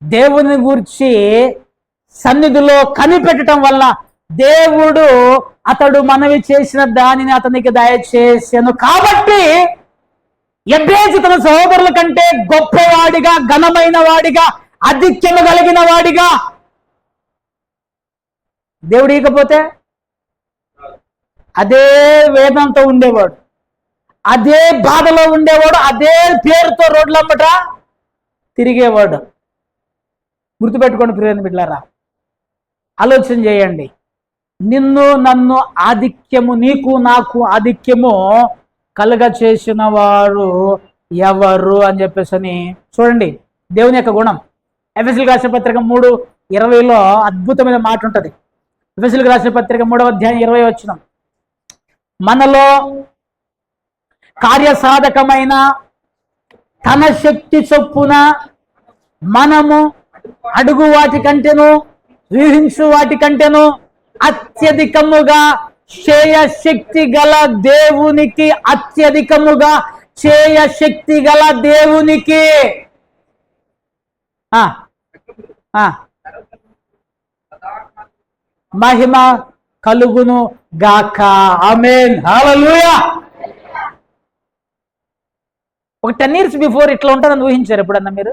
దేవుని గూర్చి సన్నిధిలో కనిపెట్టడం వల్ల దేవుడు అతడు మనవి చేసిన దానిని అతనికి దయచేసాను. కాబట్టి ఎబ్బేజు తన సహోదరుల కంటే గొప్పవాడిగా, ఘనమైన వాడిగా, ఆధిక్యము కలిగిన వాడిగా దేవుడు ఇకపోతే అదే వేదంతో ఉండేవాడు, అదే బాధలో ఉండేవాడు, అదే పేరుతో రోడ్లమ్మట తిరిగేవాడు. గుర్తుపెట్టుకోండి ప్రియమైన బిడ్డలారా, ఆలోచన చేయండి. నిన్ను నన్ను ఆధిక్యము, నీకు నాకు ఆధిక్యము కలుగ చేసిన వారు ఎవరు అని చెప్పేసి చూడండి. దేవుని యొక్క గుణం ఎఫెసీయులకు రాసిన పత్రిక 3:20 అద్భుతమైన మాట ఉంటుంది. ఎఫెసీయులకు రాసిన పత్రిక 3వ అధ్యాయం 20 వచనం, మనలో కార్యసాధకమైన తన శక్తి చొప్పున మనము అడుగు వాటి కంటేను ఊహించు వాటి కంటేను అత్యధికముగా చేయశక్తి గల దేవునికి, అత్యధికముగా చేయశక్తి గల దేవునికి మహిమ కలుగును గాక. ఆమేన్, హల్లెలూయా. ఒక 10 years బిఫోర్ ఇట్లా ఉంటుందని ఊహించారు ఎప్పుడన్నా మీరు?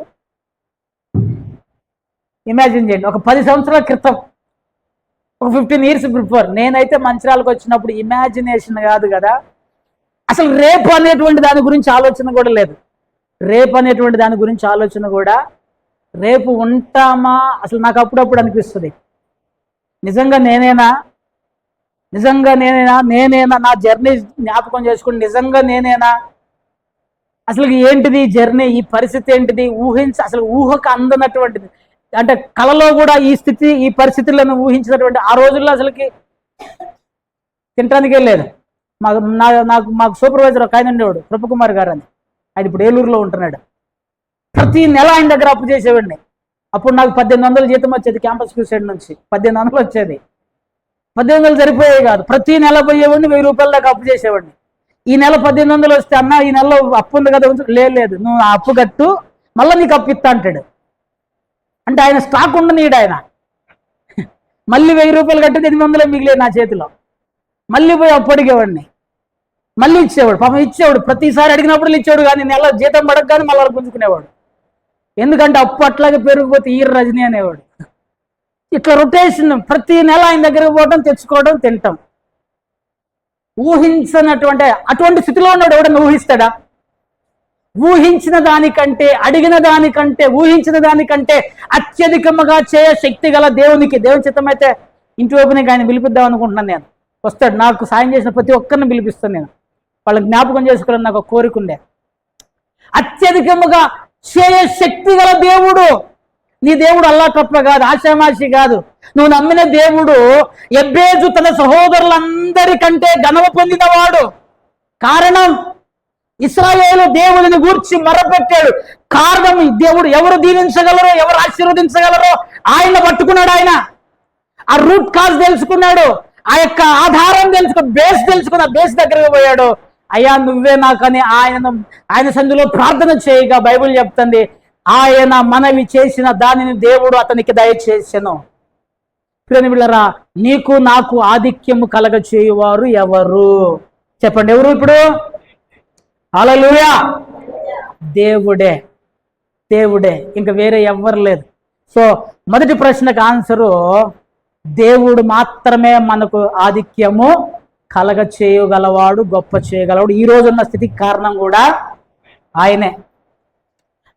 ఇమాజిన్ చేయండి. ఒక 10 సంవత్సరాల క్రితం, ఒక 15 years బిఫోర్. నేనైతే మంచిర్యాలకు వచ్చినప్పుడు ఇమాజినేషన్ కాదు కదా, అసలు రేపు అనేటువంటి దాని గురించి ఆలోచన కూడా లేదు. రేపు అనేటువంటి దాని గురించి ఆలోచన కూడా, రేపు ఉంటామా అసలు నాకు అప్పుడప్పుడు అనిపిస్తుంది, నిజంగా నేనేనా నా జర్నీ జ్ఞాపకం చేసుకుని నిజంగా నేనేనా, అసలు ఏంటిది జర్నీ, ఈ పరిస్థితి ఏంటిది, అసలు ఊహకు అందనటువంటిది. అంటే కళలో కూడా ఈ స్థితి, ఈ పరిస్థితులను ఊహించినటువంటి ఆ రోజుల్లో అసలుకి తినటానికే లేదు. మాకు సూపర్వైజర్ ఒక ఆయన ఉండేవాడు, కృపకుమార్ గారు అని. ఆయన ఇప్పుడు ఏలూరులో ఉంటున్నాడు. ప్రతి నెల ఆయన దగ్గర అప్పు చేసేవాడిని. అప్పుడు నాకు 1800 జీతం వచ్చేది, క్యాంపస్ సైడ్ నుంచి 1800 వచ్చేది. 1800 సరిపోయేవి కాదు, ప్రతి నెల పోయేవాడిని 1000 రూపాయల దాకా అప్పు చేసేవాడిని. ఈ నెల 1800 వస్తే, అన్న ఈ నెలలో అప్పు ఉంది కదా, లేదు నువ్వు ఆ అప్పు కట్టు, మళ్ళీ నీకు అప్పు ఇస్తా అంటాడు. అంటే ఆయన స్టాక్ ఉండనీడు. ఆయన మళ్ళీ 1000 రూపాయలు కట్టేది 800 మిగిలేదు నా చేతిలో. మళ్ళీ పోయి అప్పు అడిగేవాడిని, మళ్ళీ ఇచ్చేవాడు. పాపం ఇచ్చేవాడు, ప్రతిసారి అడిగినప్పుడు ఇచ్చేవాడు, కానీ నెల జీతం పడక కానీ మళ్ళీ గుంజుకునేవాడు. ఎందుకంటే అప్పు అట్లాగే పెరిగిపోతే ఈ రజనీ అనేవాడు. ఇట్లా రొటేషన్, ప్రతి నెల ఆయన దగ్గరకు పోవడం, తెచ్చుకోవడం, తింటాం. ఊహించనటువంటి అటువంటి స్థితిలో ఉన్నాడు. ఎవడన్నా ఊహిస్తాడా? ఊహించిన దానికంటే, అడిగిన దానికంటే, ఊహించిన దానికంటే అత్యధికముగా చేయ శక్తి గల దేవునికి, దేవుని చిత్తమైతే ఇంటి వైపునే ఆయన పిలిపిద్దాం అనుకుంటున్నాను. నేను వస్తాడు, నాకు సాయం చేసిన ప్రతి ఒక్కరిని పిలిపిస్తాను. నేను వాళ్ళని జ్ఞాపకం చేసుకోవాలని నాకు ఒక కోరిక ఉండే. అత్యధికముగా చేయ శక్తి గల దేవుడు నీ దేవుడు. అల్లా తప్ప కాదు, ఆశామాషి కాదు. నువ్వు నమ్మిన దేవుడు ఎబ్బేజు తన సహోదరులందరికంటే ఘనత పొందినవాడు. కారణం, ఇశ్రాయేలు దేవుడిని గూర్చి మొరపెట్టాడు. కారణం, దేవుడు ఎవరు దీవించగలరో, ఎవరు ఆశీర్వదించగలరో ఆయన పట్టుకున్నాడు. ఆయన ఆ రూట్ కాజ్ తెలుసుకున్నాడు, ఆ యొక్క ఆధారం బేస్ తెలుసుకున్న బేస్ దగ్గరకు పోయాడు. అయ్యా నువ్వే నాకని ఆయన సంధిలో ప్రార్థన చేయగా బైబిల్ చెప్తుంది, ఆయన మనవి చేసిన దానిని దేవుడు అతనికి దయచేసెను. ప్రియమిత్రులారా, నీకు నాకు ఆధిక్యము కలగ చేయువారు ఎవరు చెప్పండి? ఎవరు ఇప్పుడు? హల్లెలూయా! దేవుడే, దేవుడే, ఇంకా వేరే ఎవ్వరు లేదు. సో మొదటి ప్రశ్నకు ఆన్సరు, దేవుడు మాత్రమే మనకు ఆధిక్యము కలగ చేయగలవాడు, గొప్ప చేయగలవాడు. ఈ రోజున్న స్థితికి కారణం కూడా ఆయనే.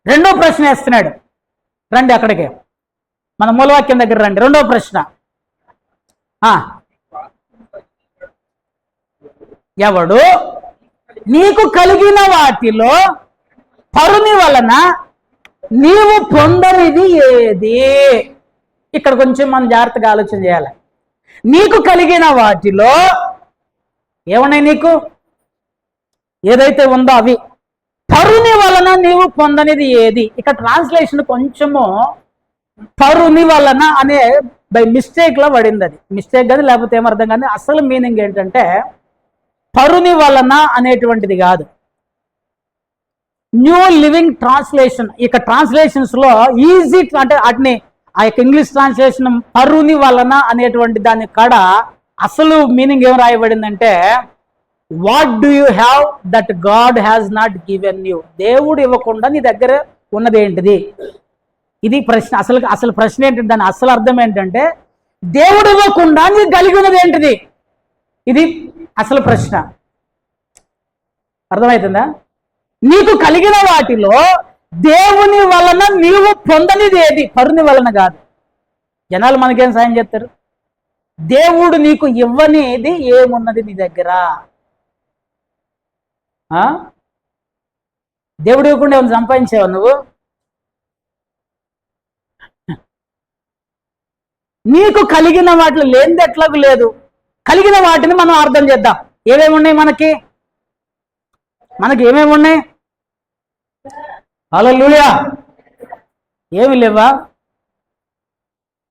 రెండో ప్రశ్న వేస్తున్నాడు, రండి అక్కడికి, మన మూలవాక్యం దగ్గర రండి. రెండో ప్రశ్న, ఎవడు నీకు కలిగిన వాటిలో పరుని వలన నీవు పొందనిది ఏది? ఇక్కడ కొంచెం మనం జాగ్రత్తగా ఆలోచన చేయాలి. నీకు కలిగిన వాటిలో ఏమన్నాయి? నీకు ఏదైతే ఉందో అవి. పరుని వలన నీవు పొందనిది ఏది? ఇక్కడ ట్రాన్స్లేషన్ కొంచెము పరుని వలన అనే బై మిస్టేక్ లో పడింది. అది మిస్టేక్ కాదు, లేకపోతే ఏమర్థం కానీ అసలు మీనింగ్ ఏంటంటే పరుని వలన అనేటువంటిది కాదు. న్యూ లివింగ్ ట్రాన్స్లేషన్, ఇక ట్రాన్స్లేషన్స్ లో ఈజీ అంటే వాటిని ఆ యొక్క ఇంగ్లీష్ ట్రాన్స్లేషన్ పరుని వలన అనేటువంటి దాని కాడ అసలు మీనింగ్ ఏం రాయబడిందంటే, what do you have that God has not given you? దేవుడు ఇవ్వకుండా నీ దగ్గర ఉన్నది ఏంటిది? ఇది ప్రశ్న. అసలు ప్రశ్న ఏంటంటే, దాని అసలు అర్థం ఏంటంటే, దేవుడు ఇవ్వకుండా నీ కలిగి ఉన్నది ఏంటిది? ఇది అసలు ప్రశ్న. అర్థమవుతుందా? నీకు కలిగిన వాటిలో దేవుని వలన నీవు పొందనిది ఏది? పరుని వలన కాదు. జనాలు మనకేం సాయం చేస్తారు? దేవుడు నీకు ఇవ్వనిది ఏమున్నది నీ దగ్గర? దేవుడు ఇవ్వకుండా ఏమైనా సంపాదించావా నువ్వు? నీకు కలిగిన వాటిలో లేనిది ఎట్లాగూ లేదు. కలిగిన వాటిని మనం అర్థం చేద్దాం. ఏమేమి ఉన్నాయి మనకి ఏమేమి ఉన్నాయి? హల్లెలూయా! ఏమి లేవా?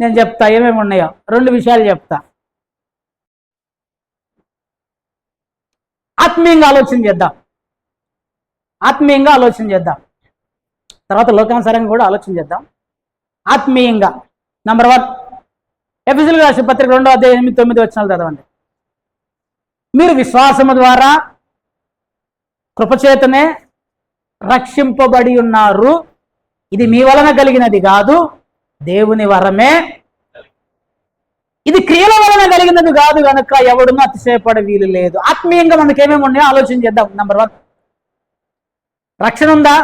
నేను చెప్తా ఏమేమి ఉన్నాయో. రెండు విషయాలు చెప్తా. ఆత్మీయంగా ఆలోచన చేద్దాం. తర్వాత లోకానుసారంగా కూడా ఆలోచన చేద్దాం. ఆత్మీయంగా నంబర్ 1, ఎఫెసీయులకు రాసిన పత్రిక 2వ అధ్యాయం 8-9 వచనాలు చదవండి. మీరు విశ్వాసము ద్వారా కృపచేతనే రక్షింపబడి ఉన్నారు. ఇది మీ వలన కలిగినది కాదు, దేవుని వరమే. ఇది క్రియల వలన కలిగినది కాదు కనుక ఎవడునూ అతిశయపడ వీలు లేదు. ఆత్మీయంగా మనకి ఏమేమి ఉన్నాయో ఆలోచన చేద్దాం. నంబర్ 1, రక్షణ ఉందా?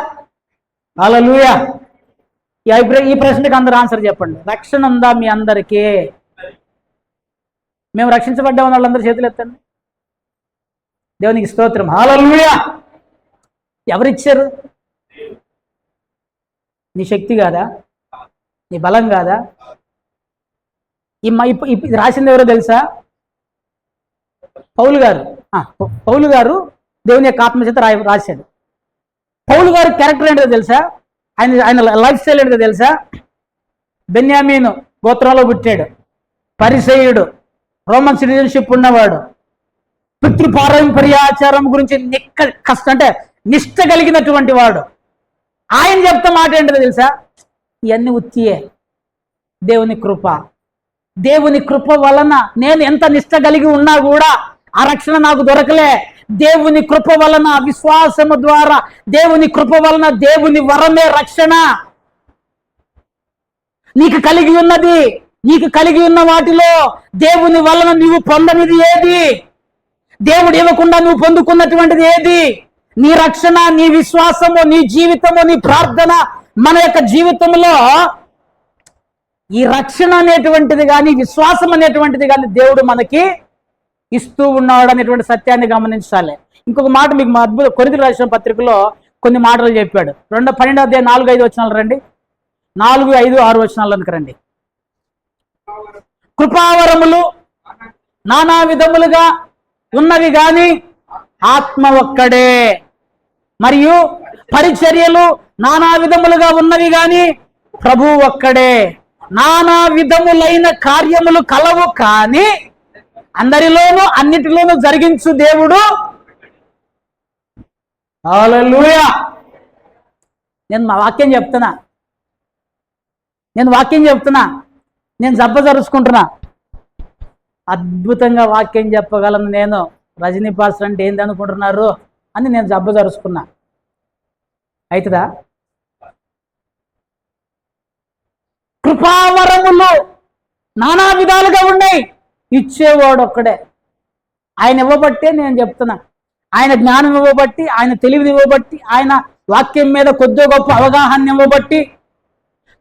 హల్లెలూయా! ఈ ప్రశ్నకి అందరూ ఆన్సర్ చెప్పండి. రక్షణ ఉందా మీ అందరికీ? మేము రక్షించబడ్డామని వాళ్ళందరూ చేతులు ఎత్తండి. దేవునికి స్తోత్రం. హల్లెలూయా! ఎవరిచ్చారు? నీ శక్తి కాదా? నీ బలం కాదా? ఇది రాసింది ఎవరో తెలుసా? పౌలు గారు దేవుని యొక్క ఆత్మచేత రాశాడు. పౌలు గారు క్యారెక్టర్ ఏంటో తెలుసా? ఆయన లైఫ్ స్టైల్ ఏంటో తెలుసా? బెన్యామీను గోత్రంలో పుట్టాడు, పరిసయ్యుడు, రోమన్ సిటిజన్షిప్ ఉన్నవాడు, పితృపారంపర్యాచారం గురించి అంటే నిష్ట కలిగినటువంటి వాడు. ఆయన చెప్తా మాట ఏంటో తెలుసా? ఇవన్నీ ఉత్తియే, దేవుని కృప వలన నేను ఎంత నిష్ట కలిగి ఉన్నా కూడా ఆ రక్షణ నాకు దొరకలే. దేవుని కృప వలన, విశ్వాసము ద్వారా దేవుని కృప వలన దేవుని వరమే రక్షణ. నీకు కలిగి ఉన్న వాటిలో దేవుని వలన నీవు పొందనిది ఏది? దేవుడు ఇవ్వకుండా నువ్వు పొందుకున్నటువంటిది ఏది? నీ రక్షణ, నీ విశ్వాసము, నీ జీవితము, నీ ప్రార్థన, మన యొక్క జీవితంలో ఈ రక్షణ అనేటువంటిది కానీ, విశ్వాసం అనేటువంటిది కానీ దేవుడు మనకి ఇస్తూ ఉన్నాడు అనేటువంటి సత్యాన్ని గమనించాలి. ఇంకొక మాట మీకు మా అద్భుత కొరింథీయులకు రాసిన పత్రికలో కొన్ని మాటలు చెప్పాడు. 12వ అధ్యాయం 4-5 వచనాలు రండి. 4, 5, 6 వచనాలకు రండి. కృపావరములు నానా విధములుగా ఉన్నవి గాని ఆత్మ ఒక్కడే, మరియు పరిచర్యలు నానా విధములుగా ఉన్నవి గాని ప్రభు ఒక్కడే. నానా విధములైన కార్యములు కలవు కానీ అందరిలోనూ అన్నిటిలోనూ జరిగించు దేవుడు. హల్లెలూయా. నేను వాక్యం చెప్తున్నా, నేను జబ్బ జరుచుకుంటున్నా. అద్భుతంగా వాక్యం చెప్పగలను నేను. రజనీ పాస్టర్ అంటే ఏంది అనుకుంటున్నారు అని నేను జబ్బ జరుచుకున్నా. అవుతుందా? కృపావరములు నానా విధాలుగా ఉన్నాయి, ఇచ్చేవాడు ఒక్కడే. ఆయన ఇవ్వబట్టే నేను చెప్తున్నా. ఆయన జ్ఞానం ఇవ్వబట్టి, ఆయన తెలివిని ఇవ్వబట్టి, ఆయన వాక్యం మీద కొద్ది గొప్ప అవగాహన ఇవ్వబట్టి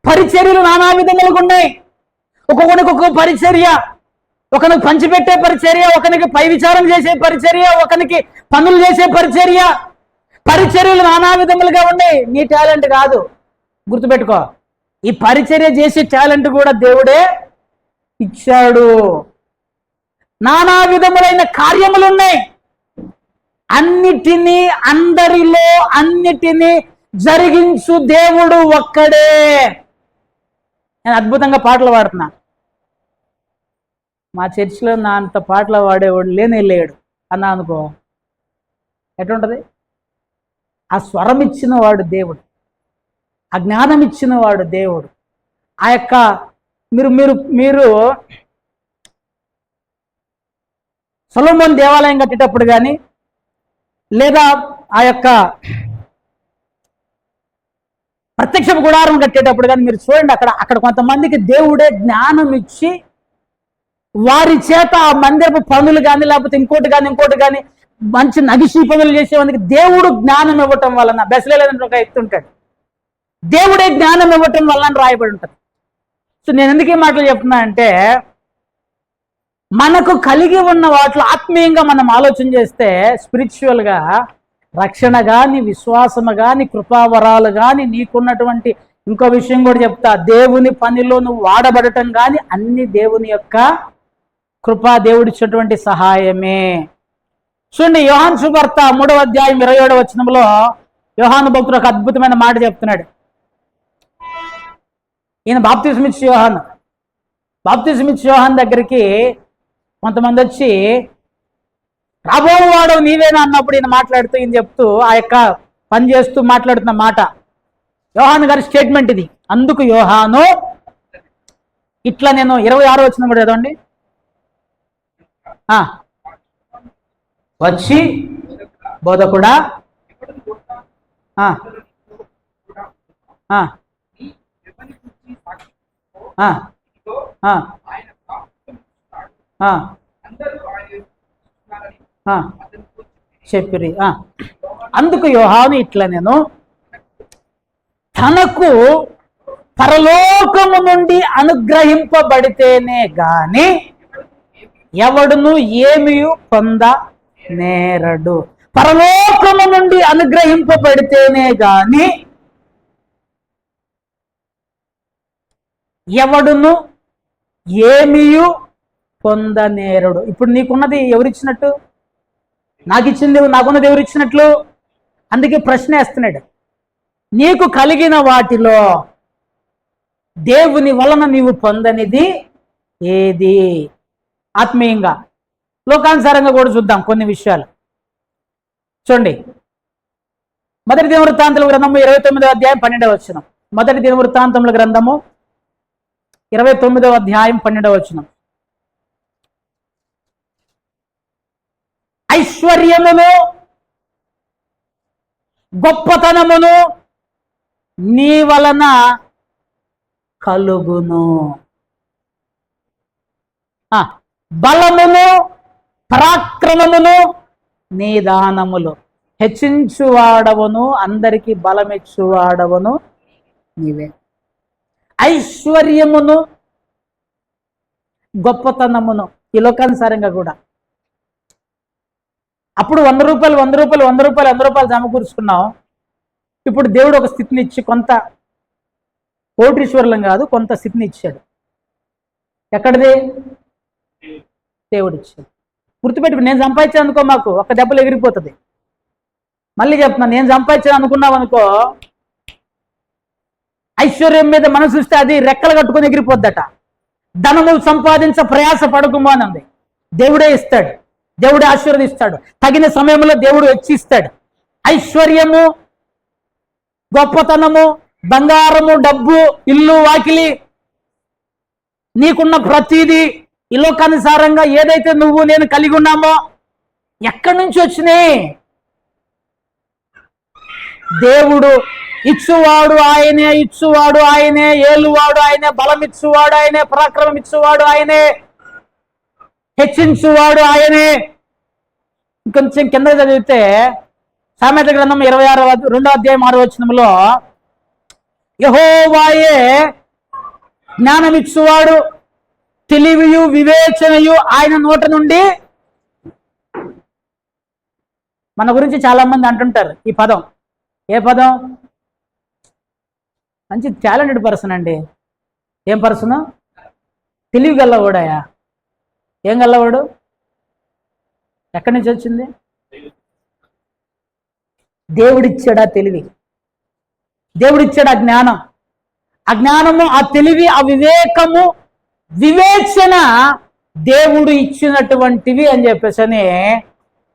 పరిచర్యలు నానా విధములుగా ఉన్నాయి. ఒక్కొక్కడికి ఒక్కొక్క పరిచర్య. ఒకనికి పంచిపెట్టే పరిచర్య, ఒకనికి పై విచారం చేసే పరిచర్య, ఒకనికి పనులు చేసే పరిచర్య. పరిచర్యలు నానా విధములుగా ఉన్నాయి. నీ టాలెంట్ కాదు, గుర్తుపెట్టుకో. ఈ పరిచర్య చేసే టాలెంట్ కూడా దేవుడే ఇచ్చాడు. నానా విధములైన కార్యములు ఉన్నాయి. అన్నిటినీ, అందరిలో అన్నిటినీ జరిగించు దేవుడు ఒక్కడే. నేను అద్భుతంగా పాటలు పాడుతున్నా. మా చర్చిలో నా అంత పాటలు పాడేవాడు లేడు అన్నా అనుకో, ఎట్లుంటది? ఆ స్వరం ఇచ్చిన వాడు దేవుడు, ఆ జ్ఞానం ఇచ్చిన వాడు దేవుడు. ఆ యొక్క మీరు సొలొమోను దేవాలయం కట్టేటప్పుడు కానీ, లేదా ఆ యొక్క ప్రత్యక్ష గుడారం కట్టేటప్పుడు కానీ మీరు చూడండి, అక్కడ కొంతమందికి దేవుడే జ్ఞానం ఇచ్చి వారి చేత ఆ మందిరపు పనులు కానీ, లేకపోతే ఇంకోటి కానీ మంచి నగిషి పనులు చేసేవానికి దేవుడు జ్ఞానం ఇవ్వటం వలన, బెసలేదని ఒక ఎత్తుంటాడు, దేవుడే జ్ఞానం ఇవ్వటం వలన రాయబడి ఉంటుంది. సో నేను ఎందుకు ఈ మాటలు చెప్తున్నా అంటే, మనకు కలిగి ఉన్న వాటిలో ఆత్మీయంగా మనం ఆలోచన చేస్తే, స్పిరిచువల్గా రక్షణ కానీ, విశ్వాసము కానీ, కృపావరాలు కానీ, నీకున్నటువంటి ఇంకో విషయం కూడా చెప్తా, దేవుని పనిలో నువ్వు వాడబడటం కానీ అన్ని దేవుని యొక్క కృపా, దేవుడిచ్చినటువంటి సహాయమే. చూడండి, యోహాను సువార్త 3వ అధ్యాయం 27వ వచనంలో యోహాను భక్తుడు ఒక అద్భుతమైన మాట చెప్తున్నాడు. ఈయన బాప్తిస్మిచ్చి యోహాను దగ్గరికి కొంతమంది వచ్చి రాబోవాడు నీవేనా అన్నప్పుడు ఈయన మాట్లాడుతూ, ఈయన చెప్తూ ఆ యొక్క పని చేస్తూ మాట్లాడుతున్న మాట యోహాను గారి స్టేట్మెంట్ ఇది. అందుకు యోహాను ఇట్లా, నేను 26వ వచనం కూడా చదవండి. వచ్చి బోధకుడా, చెప్పిరి. అందుకు యోహాను ఇట్లా, నేను తనకు పరలోకము నుండి అనుగ్రహింపబడితేనే గాని ఎవడును ఏమీ పొందనేరడు. పరలోకము నుండి అనుగ్రహింపబడితేనే గాని ఎవడును ఏమీ పొందనేరడు. ఇప్పుడు నీకున్నది ఎవరిచ్చినట్టు? నాకు ఇచ్చింది, నాకున్నది ఎవరిచ్చినట్లు? అందుకే ప్రశ్న వేస్తున్నాడు, నీకు కలిగిన వాటిలో దేవుని వలన నీవు పొందనిది ఏది? ఆత్మీయంగా, లోకానుసారంగా కూడా చూద్దాం కొన్ని విషయాలు. చూడండి, మొదటి దినవృత్తాంతముల గ్రంథము 29వ అధ్యాయం 12వ వచనం. మొదటి దినవృత్తాంతముల గ్రంథము 29వ అధ్యాయం 12వ వచనం. ఐశ్వర్యమును గొప్పతనమును నీ వలన కలుగును, బలమును పరాక్రమమును నీ దానములు. హెచ్చించువాడవను, అందరికి బలమిచ్చువాడవను నీవే. ఐశ్వర్యమును గొప్పతనమును ఈ లోకానుసారంగా కూడా అప్పుడు 100 రూపాయలు 100 రూపాయలు 100 రూపాయలు 100 రూపాయలు సమకూర్చుకున్నాం. ఇప్పుడు దేవుడు ఒక స్థితిని ఇచ్చి కొంత కోటీశ్వరులం కాదు, కొంత స్థితిని ఇచ్చాడు. ఎక్కడిది? దేవుడు ఇచ్చాడు. గుర్తుపెట్టుకుని, నేను సంపాదించాను అనుకో, మాకు ఒక్క దెబ్బలు ఎగిరిపోతుంది. మళ్ళీ చెప్తున్నాను, నేను సంపాదించాను అనుకున్నావు అనుకో, ఐశ్వర్యం మీద మనసు ఇస్తే అది రెక్కలు కట్టుకొని ఎగిరిపోద్దట. ధనము సంపాదించ ప్రయాస పడకుమో అని ఉంది. దేవుడే ఇస్తాడు, దేవుడే ఆశీర్వదిస్తాడు, తగిన సమయంలో దేవుడు హెచ్చిస్తాడు. ఐశ్వర్యము, గొప్పతనము, బంగారము, డబ్బు, ఇల్లు, వాకిలి, నీకున్న ప్రతిదీ ఈ లోకానుసారంగా ఏదైతే నువ్వు నేను కలిగి ఉన్నామో ఎక్కడి నుంచి వచ్చినాయి? దేవుడు ఇచ్చువాడు ఆయనే, ఇచ్చువాడు ఆయనే, ఏలువాడు ఆయనే, బలం ఇచ్చువాడు ఆయనే, పరాక్రమం ఇచ్చువాడు ఆయనే, హెచ్చించువాడు ఆయనే. ఇంకొంచెం కింద చదివితే సామెతల గ్రంథం 26వ అధ్యాయం 6వ వచనంలో యెహోవాయే జ్ఞానమిచ్చువాడు, తెలివియు వివేచనయు ఆయన నోట నుండి. మన గురించి చాలా మంది అంటుంటారు ఈ పదం. ఏ పదం? మంచి టాలెంటెడ్ పర్సన్ అండి. ఏం పర్సన్? తెలివి గల్లవాడాయా? ఏం గల్లవాడు? ఎక్కడి నుంచి వచ్చింది? దేవుడిచ్చాడా తెలివి, దేవుడిచ్చాడు ఆ జ్ఞానం. ఆ జ్ఞానము, ఆ తెలివి, ఆ వివేకము, వివేచన దేవుడు ఇచ్చినటువంటివి అని చెప్పేసి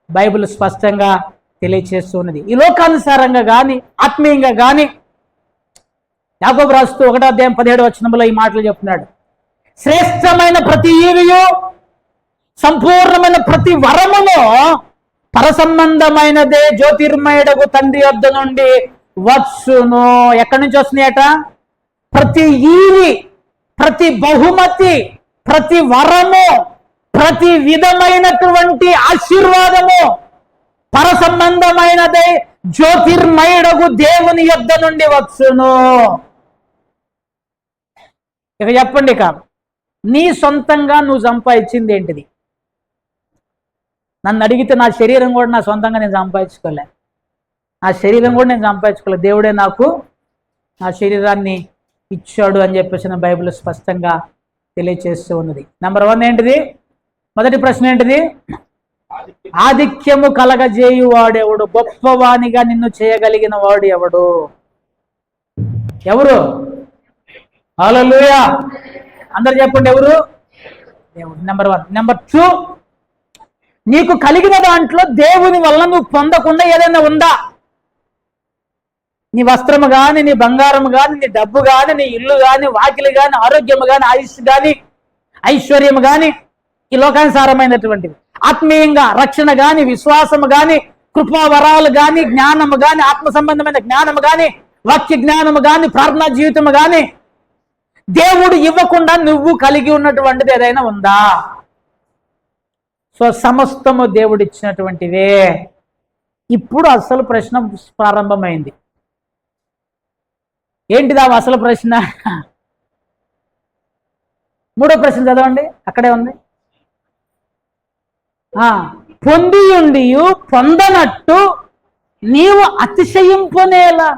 బైబిల్ స్పష్టంగా తెలియచేస్తున్నది. ఈ లోకానుసారంగా కానీ ఆత్మీయంగా కానీ యాకోబు రాస్తూ 1వ అధ్యాయం 17వ వచనంలో ఈ మాటలు చెప్తున్నాడు. శ్రేష్టమైన ప్రతి ఈవియు, సంపూర్ణమైన ప్రతి వరమును పరసంబంధమైనదే జ్యోతిర్మయుడగు తండ్రి వద్ద నుండి వచ్చును. ఎక్కడి నుంచి వస్తున్నాయట? ప్రతి ఈవి, ప్రతి బహుమతి, ప్రతి వరము, ప్రతి విధమైనటువంటి ఆశీర్వాదము పరసంబంధమైనదే జ్యోతిర్మయుడగు దేవుని యొద్ద నుండి వచ్చును. ఇక చెప్పండి, ఇక నీ సొంతంగా నువ్వు సంపాదించింది ఏంటిది? నన్ను అడిగితే నా శరీరం కూడా నా సొంతంగా నేను సంపాదించుకోలే. నా శరీరం కూడా నేను సంపాదించుకోలే. దేవుడే నాకు నా శరీరాన్ని ఇచ్చాడు అని చెప్పేసి బైబిల్ స్పష్టంగా తెలియచేస్తూ ఉన్నది. నెంబర్ 1 ఏంటిది? మొదటి ప్రశ్న ఏంటిది? ఆధిక్యము కలగజేయువాడెవడు? గొప్పవానిగా నిన్ను చేయగలిగిన వాడు ఎవడు? ఎవరు? హల్లెలూయా! అందరు చెప్పండి, ఎవరు? దేవుడు. నెంబర్ 1. నెంబర్ 2, నీకు కలిగిన దాంట్లో దేవుని వల్ల నువ్వు పొందకుండా ఏదైనా ఉందా? నీ వస్త్రము కానీ, నీ బంగారము కానీ, నీ డబ్బు కానీ, నీ ఇల్లు కానీ, వాకిలి కానీ, ఆరోగ్యము కానీ, ఆయుష్ కానీ, ఐశ్వర్యము కానీ, ఈ లోకానుసారమైనటువంటివి. ఆత్మీయంగా రక్షణ కానీ, విశ్వాసము కానీ, కృపావరాలు కానీ, జ్ఞానము కానీ, ఆత్మ సంబంధమైన జ్ఞానము కానీ, వాక్య జ్ఞానము కానీ, ప్రార్థనా జీవితము కానీ దేవుడు ఇవ్వకుండా నువ్వు కలిగి ఉన్నటువంటిది ఏదైనా ఉందా? సో సమస్తము దేవుడు ఇచ్చినటువంటివే. ఇప్పుడు అసలు ప్రశ్న ప్రారంభమైంది. ఏంటిదా అసలు ప్రశ్న? 3వ ప్రశ్న చదవండి, అక్కడే ఉంది. పొందియుండియు పొందనట్టు నీవు అతిశయింపునేలా.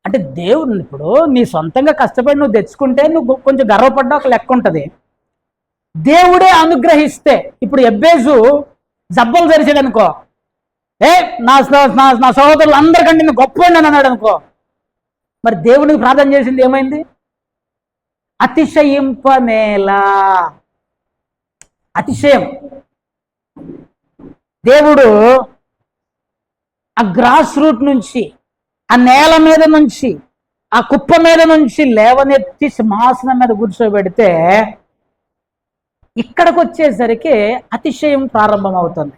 అంటే దేవుడు ఇప్పుడు నీ సొంతంగా కష్టపడి నువ్వు తెచ్చుకుంటే నువ్వు కొంచెం గర్వపడ్డా ఒక లెక్క ఉంటుంది. దేవుడే అనుగ్రహిస్తే, ఇప్పుడు ఎబ్బేజు జబ్బలు తెరిచాడు అనుకో, నా సహోదరులు అందరికంటే నేను గొప్పవాడిని అని అన్నాడు అనుకో, మరి దేవునికి ప్రార్థన చేసింది ఏమైంది? అతిశయింపనేలా. అతిశయం. దేవుడు ఆ గ్రాస్ రూట్ నుంచి, ఆ నేల మీద నుంచి, ఆ కుప్ప మీద నుంచి లేవనెత్తి సింహాసనం మీద కూర్చోబెడితే ఇక్కడికి వచ్చేసరికి అతిశయం ప్రారంభమవుతుంది.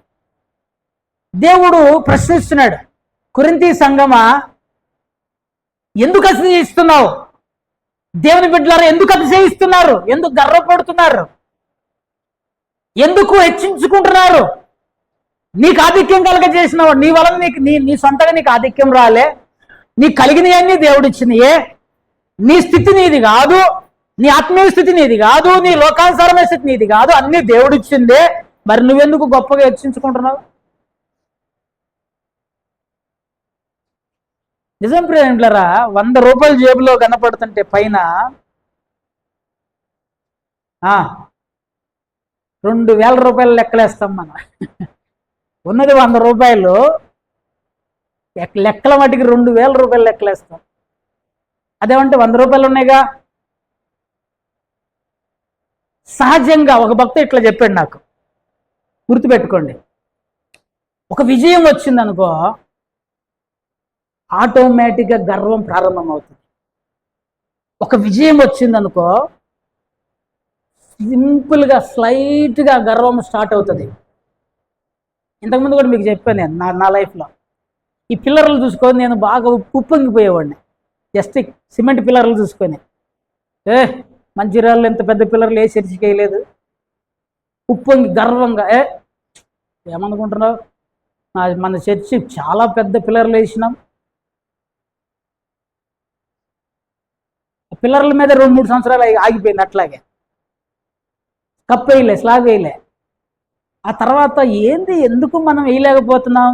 దేవుడు ప్రశ్నిస్తున్నాడు, కొరింథీ సంఘమా, ఎందుకు అతిశయిస్తున్నావు? దేవుని బిడ్డలారా ఎందుకు అతిశయిస్తున్నారు? ఎందుకు గర్వపడుతున్నారు? ఎందుకు హెచ్చించుకుంటున్నారు? నీకు ఆధిక్యం కలగజేసిన వాడు, నీ వలన నీకు నీ సొంతగా నీకు ఆధిక్యం రాలే, నీకు కలిగినవన్నీ దేవుడు ఇచ్చినయే, నీ స్థితి నీది కాదు, నీ ఆత్మీయ స్థితి నీది కాదు, నీ లోకానుసారమైన స్థితి నీది కాదు, అన్నీ దేవుడు ఇచ్చిందే. మరి నువ్వెందుకు గొప్పగా హెచ్చించుకుంటున్నావు? నిజం ప్రేమిలరా, 100 రూపాయలు జేబులో కనపడుతుంటే పైన 2000 రూపాయలు లెక్కలేస్తాం మనం. ఉన్నది 100 రూపాయలు, లెక్కల మటుకి 2000 రూపాయలు లెక్కలేస్తాం. అదేమంటే 100 రూపాయలు ఉన్నాయిగా. సహజంగా ఒక భక్తుడు ఇట్లా చెప్పాడు నాకు, గుర్తుపెట్టుకోండి. ఒక విజయం వచ్చిందనుకో, ఆటోమేటిక్గా గర్వం ప్రారంభమవుతుంది. ఒక విజయం వచ్చిందనుకో, సింపుల్గా స్లైట్గా గర్వం స్టార్ట్ అవుతుంది. ఇంతకుముందు కూడా మీకు చెప్పాను నేను నా లైఫ్లో. ఈ పిల్లర్లు చూసుకొని నేను బాగా ఉప్పొంగిపోయేవాడిని. జస్ట్ సిమెంట్ పిల్లర్లు చూసుకొని, మంచిర్యాలలో ఎంత పెద్ద పిల్లర్లు ఏ చర్చికి వేయలేదు, ఉప్పొంగి గర్వంగా ఏమనుకుంటున్నావు, మన చర్చి చాలా పెద్ద పిల్లర్లు వేసినాం. పిల్లర్ల మీద 2-3 సంవత్సరాలు ఆగిపోయింది. అట్లాగే కప్పు వేయలే, స్లాబ్ వేయలే. ఆ తర్వాత ఎందుకు మనం వేయలేకపోతున్నాం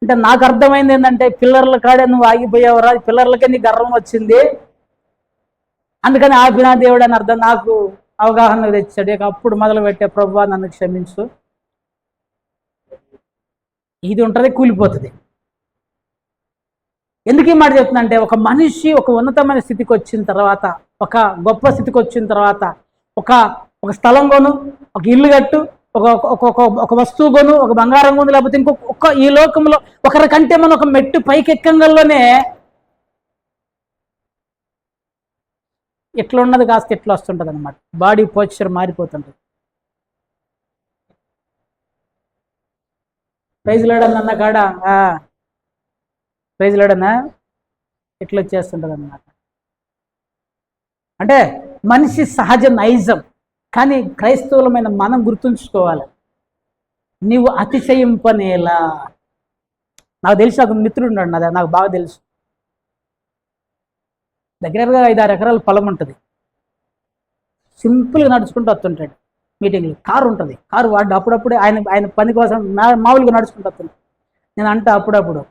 అంటే నాకు అర్థమైంది ఏంటంటే, పిల్లర్ల కాడే నువ్వు ఆగిపోయావురా, పిల్లర్లకే నీ గర్వం వచ్చింది, అందుకని ఆపినా దేవుడు అని అర్థం. నాకు అవగాహన తెచ్చాడు. ఇక అప్పుడు మొదలు పెట్టే, ప్రభువా నన్ను క్షమించు, ఇది ఉంటుంది, కూలిపోతుంది. ఎందుకు ఈ మాట చెప్తున్నా అంటే, ఒక మనిషి ఒక ఉన్నతమైన స్థితికి వచ్చిన తర్వాత, ఒక గొప్ప స్థితికి వచ్చిన తర్వాత, ఒక స్థలం కొను, ఒక ఇల్లు కట్టు, ఒక వస్తువు కొను, ఒక బంగారం కొను, లేకపోతే ఇంకొక ఈ లోకంలో ఒకరికంటే మనం ఒక మెట్టు పైకి ఎక్కంగానే ఎట్లా ఉన్నది కాస్త ఎట్లా వస్తుంటుంది అనమాట. బాడీ పోస్చర్ మారిపోతుంటుంది. ప్రైజ్ లేడన్న కాడ ప్రైజ్ లేడన్నా ఎట్లా వచ్చేస్తుంటుంది అన్నమాట. అంటే మనిషి సహజ నైజం. కానీ క్రైస్తవులమైన మనం గుర్తుంచుకోవాలి, నీవు అతిశయింపనేలా. నాకు తెలిసి ఒక మిత్రుడు ఉన్నాడు, నాకు బాగా తెలుసు. దగ్గరగా 5-6 ఎకరాల పొలం ఉంటుంది. సింపుల్గా నడుచుకుంటూ వస్తుంటాడు మీటింగ్లు. కారు ఉంటుంది, కారు వాడు అప్పుడప్పుడే ఆయన పని కోసం మామూలుగా నడుచుకుంటూ వస్తుంటాడు. నేను అంటా అప్పుడప్పుడు,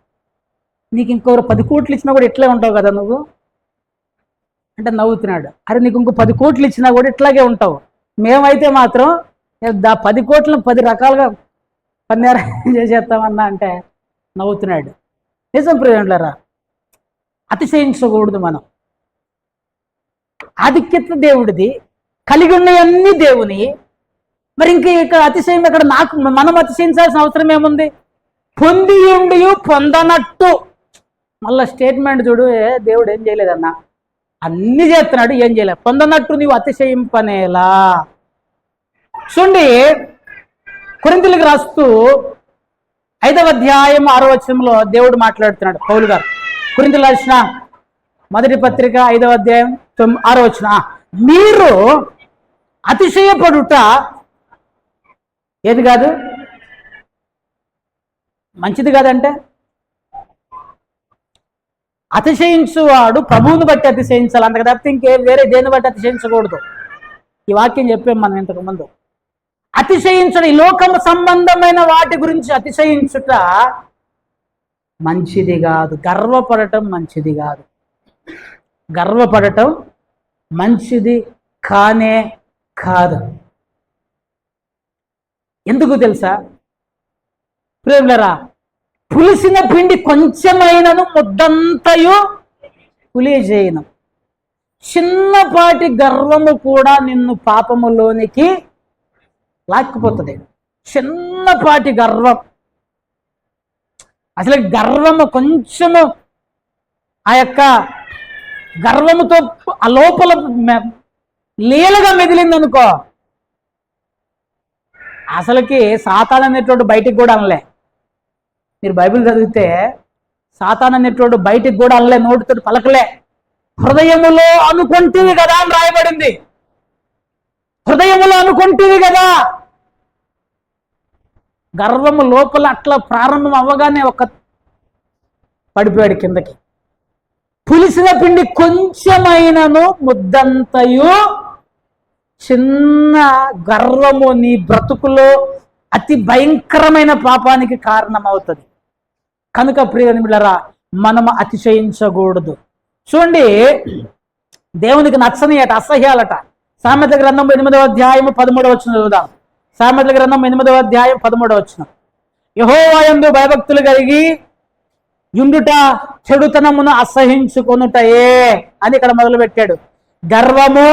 నీకు ఇంకో 10 కోట్లు ఇచ్చినా కూడా ఇట్లే ఉంటావు కదా నువ్వు అంటే నవ్వుతున్నాడు. అరే నీకు ఇంకో 10 కోట్లు ఇచ్చినా కూడా ఇట్లాగే ఉంటావు, మేమైతే మాత్రం 10 కోట్లను 10 రకాలుగా పన్నేరం చేసేస్తామన్నా అంటే నవ్వుతున్నాడు. నిజం ప్రియులారా, అతిశయించకూడదు మనం. ఆధిక్యత దేవుడిది, కలిగి ఉన్నవన్నీ దేవుని. మరి ఇంక ఇక్కడ అతిశయం ఎక్కడ? మనం అతిశయించాల్సిన అవసరం ఏముంది? పొంది ఉండి పొందనట్టు. మళ్ళా స్టేట్మెంట్ చూడు, దేవుడు ఏం చేయలేదన్నా, అన్ని చేస్తున్నాడు, ఏం చేయలేదు. పొందనట్టు నీవు అతిశయింపనేలా. చూడండి, కొరింథీయులకు రాస్తూ 5వ అధ్యాయం 6వ వచనంలో దేవుడు మాట్లాడుతున్నాడు. పౌలు గారు కొరింథీయులకు రాసిన మొదటి పత్రిక 5వ అధ్యాయం 6వ వచనం, మీరు అతిశయపడుట ఏది కాదు, మంచిది కాదంటే, అతిశయించువాడు ప్రభువుని బట్టి అతిశయించాలి, అంతకు తప్పితే ఇంకే వేరే దేని బట్టి అతిశయించకూడదు. ఈ వాక్యం చెప్పాం మనం ఇంతకు ముందు. అతిశయించడం, ఈ లోకము సంబంధమైన వాటి గురించి అతిశయించుట మంచిది కాదు. గర్వపడటం మంచిది కాదు. గర్వపడటం మంచిది కానే కాదు. ఎందుకు తెలుసా ప్రేమలరా? పులిసిన పిండి కొంచెమైనను ముద్దంతయు పులిజేయను. చిన్నపాటి గర్వము కూడా నిన్ను పాపములోనికి లాక్కుపోతుంది. చిన్నపాటి గర్వం, అసలు గర్వము కొంచెము ఆ యొక్క గర్వముతో ఆ లోపల లీలగా మెదిలిందనుకో, అసలుకి సాతాన్ అనేటువంటి బయటికి కూడా అనలే. మీరు బైబిల్ చదివితే సాతాన్ అనేటువంటి బయటికి కూడా అనలే, నోటితో పలకలే. హృదయములో అనుకుంటేవి కదా అని రాయబడింది. హృదయములో అనుకుంటేవి కదా. గర్వము లోపల అట్లా ప్రారంభం అవ్వగానే పడిపోయాడు కిందకి. పులిసిన పిండి కొంచెమైనను ముద్దంతయు చిన్న గర్వము నీ బ్రతుకులో అతి భయంకరమైన పాపానికి కారణమవుతుంది. కనుక ప్రియని బిడ్డలారా, మనము అతిశయించకూడదు. చూడండి, దేవునికి నచ్చని అట, అసహ్యాలట. సామెతల గ్రంథం 8వ అధ్యాయం 13వ వచనం చదువుదాం. సామెతల గ్రంథం 8వ అధ్యాయం 13వ వచనం. యెహోవా యందు భయభక్తులు కలిగి యుండుట చెడుతనమును అసహించుకొనుటయే అని ఇక్కడ మొదలు పెట్టాడు. గర్వము,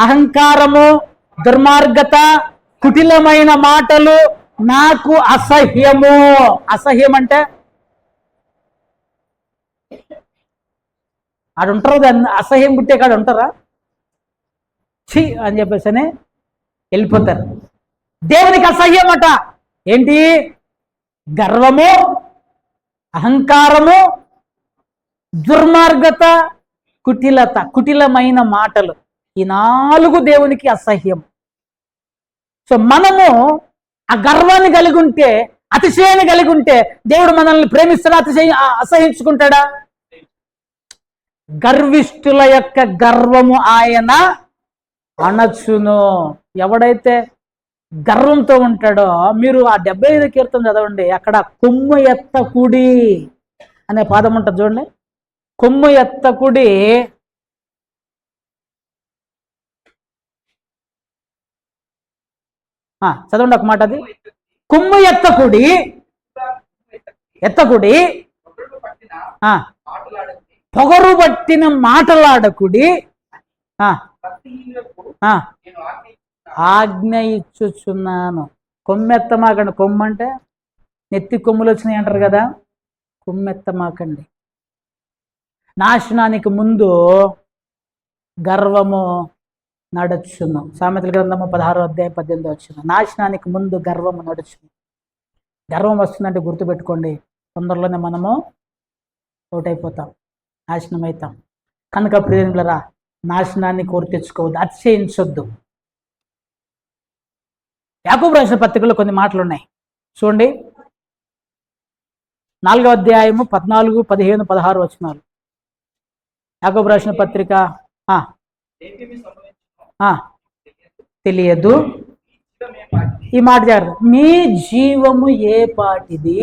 అహంకారము, దుర్మార్గత, కుటిలమైన మాటలు నాకు అసహ్యము. అసహ్యం అంటే ఆడుంటారు, దాన్ని అసహ్యం పుట్టే కాడు ఉంటారా? ఛీ అని చెప్పేసి వెళ్ళిపోతారు. దేవునికి అసహ్యం అట. ఏంటి? గర్వము, అహంకారము, దుర్మార్గత, కుటిలత, కుటిలమైన మాటలు. ఈ 4 దేవునికి అసహ్యం. సో మనము ఆ గర్వాన్ని కలిగి ఉంటే, అతిశయాన్ని కలిగి ఉంటే దేవుడు మనల్ని ప్రేమిస్తాడా? అసహించుకుంటాడా? గర్విష్ఠుల యొక్క గర్వము ఆయన అణచును. ఎవడైతే గర్వంతో ఉంటాడో, మీరు ఆ 75 కీర్తన చదవండి, అక్కడ కొమ్ము ఎత్తకుడి అనే పాదం ఉంటుంది చూడండి. కొమ్ము ఎత్తకుడి చదవండి ఒక మాట. అది కొమ్ము ఎత్తకుడి, ఎత్తకుడి, పొగరు పట్టిన మాటలాడకుడి, ఆజ్ఞ ఇచ్చుచున్నాను. కొమ్మెత్తమాకండి. కొమ్ము అంటే నెత్తి కొమ్ములు వచ్చినాయి అంటారు కదా, కొమ్మెత్తమాకండి. నాశనానికి ముందు గర్వము నడుచును. సామెతల గ్రంథము 16వ అధ్యాయం 18వ వచనం. నాశనానికి ముందు గర్వము నడుచును. గర్వం వస్తుందంటే గుర్తుపెట్టుకోండి, తొందరలోనే మనము ఓటైపోతాం, నాశనం అవుతాం. కనుక ప్రియులారా, నాశనాన్ని కోరి తెచ్చుకోవద్దు, అతిశయించొద్దు. యాకోబు రాసిన పత్రికలో కొన్ని మాటలు ఉన్నాయి చూడండి. 4వ అధ్యాయము 14, 15, 16 వచనాలు. యాకోబు రాసిన పత్రిక. తెలియదు. ఈ మాట జాగ్రత్త. మీ జీవము ఏ పాటిది,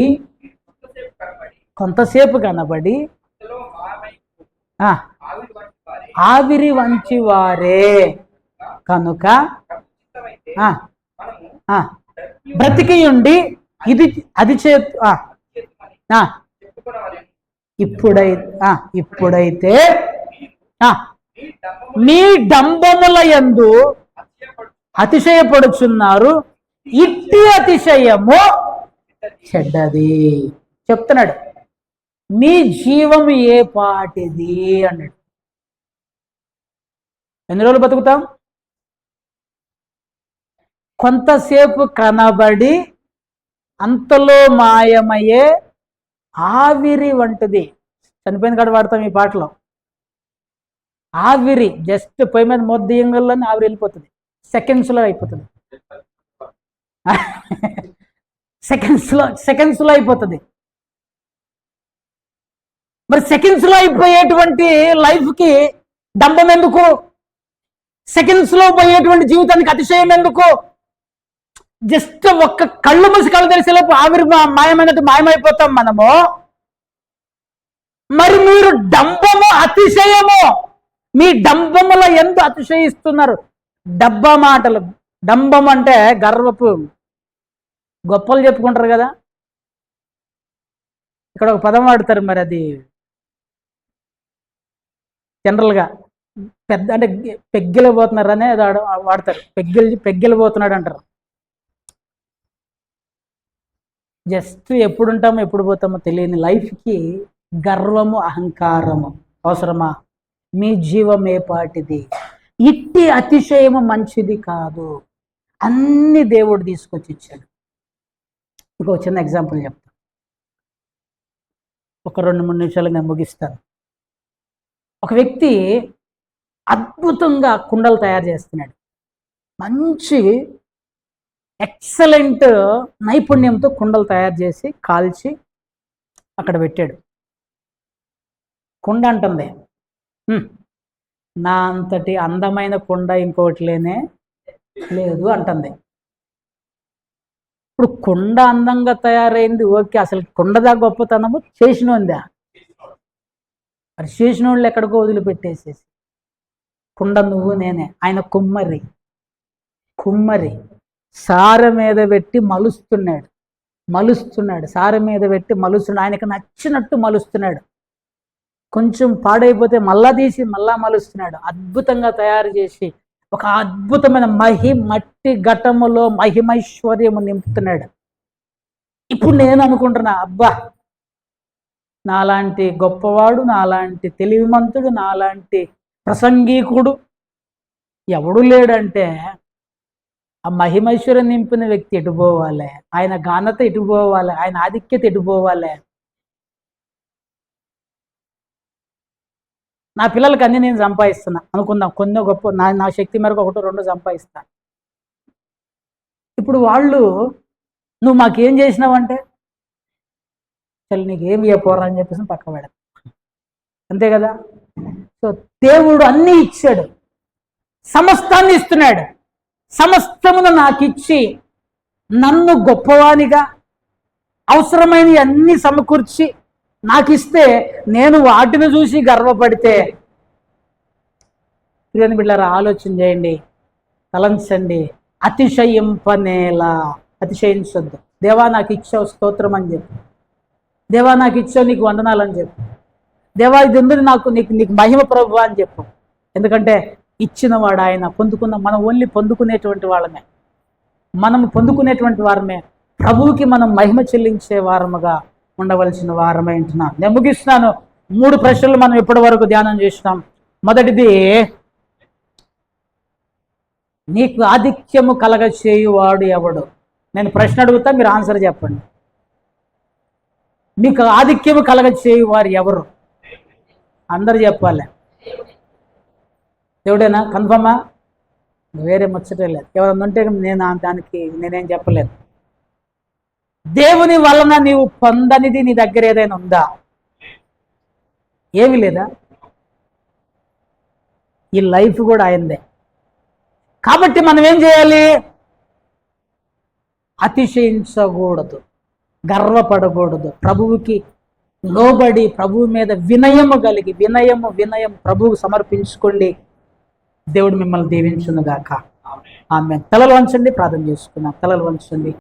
కొంతసేపు కనబడి ఆవిరి వంచి వారే కనుక బ్రతికియుండి ఇది అది ఇప్పుడైతే మీ డంబముల యందు అతిశయపడుచున్నారు, ఇట్టి అతిశయము చెడ్డది. చెప్తున్నాడు, మీ జీవము ఏ పాటిది అన్నాడు. ఎన్ని రోజులు బతుకుతాం? కొంతసేపు కనబడి అంతలో మాయమయ్యే ఆవిరి వంటిది. చనిపోయిన కాడ వాడతాం ఈ పాటలో. ఆవిరి జస్ట్ పొయ్యి మీద మొద్దయంగల్లోనే ఆవిరి వెళ్ళిపోతుంది, సెకండ్స్లో అయిపోతుంది. సెకండ్స్లో అయిపోతుంది. మరి సెకండ్స్లో అయిపోయేటువంటి లైఫ్కి డంబం ఎందుకు? సెకండ్స్లో పోయేటువంటి జీవితానికి అతిశయం ఎందుకు? జస్ట్ ఒక్క కళ్ళు మూసి కళ్ళు తెలిసేలోపు ఆవిరి మాయమైనట్టు మాయమైపోతాం మనము. మరి మీరు డంబము, అతిశయము, మీ డంబముల ఎంత అతిశయిస్తున్నారు? డబ్బా మాటలు. డంబం అంటే గర్వపు, గొప్పలు చెప్పుకుంటారు కదా. ఇక్కడ ఒక పదం వాడతారు, మరి అది జనరల్గా పెద్ద అంటే పెగ్గిలిపోతున్నారు అనే వాడతారు. పెగ్గిలిపోతున్నాడు అంటారు. జస్ట్ ఎప్పుడు ఉంటామో ఎప్పుడు పోతామో తెలియని లైఫ్కి గర్వము, అహంకారము అవసరమా? మీ జీవం ఏ పాటిది? ఇట్టి అతిశయము మంచిది కాదు. అన్ని దేవుడు తీసుకొచ్చి ఇచ్చాడు. ఇంకో చిన్న ఎగ్జాంపుల్ చెప్తాను, ఒక 2-3 నిమిషాలు నేను ముగిస్తాను. ఒక వ్యక్తి అద్భుతంగా కుండలు తయారు చేస్తున్నాడు. మంచి ఎక్సలెంట్ నైపుణ్యంతో కుండలు తయారు చేసి కాల్చి అక్కడ పెట్టాడు. కుండ అంటుంది, నా అంతటి అందమైన కుండ ఇంకోటి లేదు అంటుంది. ఇప్పుడు కుండ అందంగా తయారైంది ఓకే, అసలు కుండదా గొప్పతనము చేసినోందా? మరి చేసిన వాళ్ళు ఎక్కడికో వదిలిపెట్టేసేసి కుండ నువ్వు నేనే. ఆయన కుమ్మరి సార మీద పెట్టి మలుస్తున్నాడు, సార మీద పెట్టి మలుస్తున్నాడు. ఆయనకు నచ్చినట్టు మలుస్తున్నాడు. కొంచెం పాడైపోతే మళ్ళా తీసి మళ్ళా మలుస్తున్నాడు. అద్భుతంగా తయారు చేసి ఒక అద్భుతమైన మట్టి ఘటములో మహిమైశ్వర్యము నింపుతున్నాడు. ఇప్పుడు నేను అనుకుంటున్నా, అబ్బా నాలాంటి గొప్పవాడు, నాలాంటి తెలివిమంతుడు, నాలాంటి ప్రసంగీకుడు ఎవడు లేడంటే ఆ మహిమైశ్వర్యం నింపిన వ్యక్తి ఎటు పోవాలి? ఆయన ఘనత ఎటు పోవాలి? ఆయన ఆధిక్యత ఎటు పోవాలి? నా పిల్లలకి అన్ని నేను సంపాదిస్తున్నా అనుకుందాం, కొన్ని గొప్ప నా శక్తి మేరకు 1-2 సంపాదిస్తాను. ఇప్పుడు వాళ్ళు నువ్వు మాకేం చేసినావంటే చల్ నీకేం ఇవ్వపోరా అని చెప్పేసి పక్క పెడతాం, అంతే కదా. సో దేవుడు అన్నీ ఇచ్చాడు, సమస్తాన్ని ఇస్తున్నాడు. సమస్తమును నాకు ఇచ్చి నన్ను గొప్పవానిగా అవసరమైన అన్ని సమకూర్చి నాకు ఇస్తే నేను వాటిని చూసి గర్వపడితే, ప్రియని బిడ్డలారా ఆలోచన చేయండి, తలంచండి. అతిశయించొద్దు. దేవా నాకు ఇచ్చావు స్తోత్రం అని చెప్పు. దేవా నాకు ఇచ్చావు నీకు వందనాలు అని చెప్పు. దేవా ఇది ఉంది నాకు, నీకు మహిమ ప్రభువా అని చెప్పు. ఎందుకంటే ఇచ్చినవాడు ఆయన, మనం ఓన్లీ పొందుకునేటువంటి వాళ్ళమే, మనం పొందుకునేటువంటి వారమే. ప్రభువుకి మనం మహిమ చెల్లించే వారముగా ఉండవలసిన వారమే అంటున్నాం. నేను ముగిస్తున్నాను. 3 ప్రశ్నలు మనం ఇప్పటి వరకు ధ్యానం చేసినాం. మొదటిది, నీకు ఆధిక్యము కలగచేయువాడు ఎవడు? నేను ప్రశ్న అడుగుతా, మీరు ఆన్సర్ చెప్పండి. మీకు ఆధిక్యము కలగచేయువారు ఎవరు? అందరు చెప్పాలి. దేవుడేనా? కన్ఫర్మా? వేరే ముచ్చటే లేదు. ఎవరన్నా ఉంటే దానికి నేనేం చెప్పలేదు. దేవుని వలన నీవు పొందనిది నీ దగ్గర ఏదైనా ఉందా? ఏమీ లేదా? ఈ లైఫ్ కూడా ఆయనదే. కాబట్టి మనం ఏం చేయాలి? అతిశయించకూడదు, గర్వపడకూడదు. ప్రభువుకి లోబడి ప్రభువు మీద వినయము కలిగి వినయము ప్రభువుకు సమర్పించుకోండి. దేవుడు మిమ్మల్ని దీవించును గాక. ఆమేన్. తలలు వంచండి, ప్రార్థన చేసుకుందాం. తలలు వంచండి.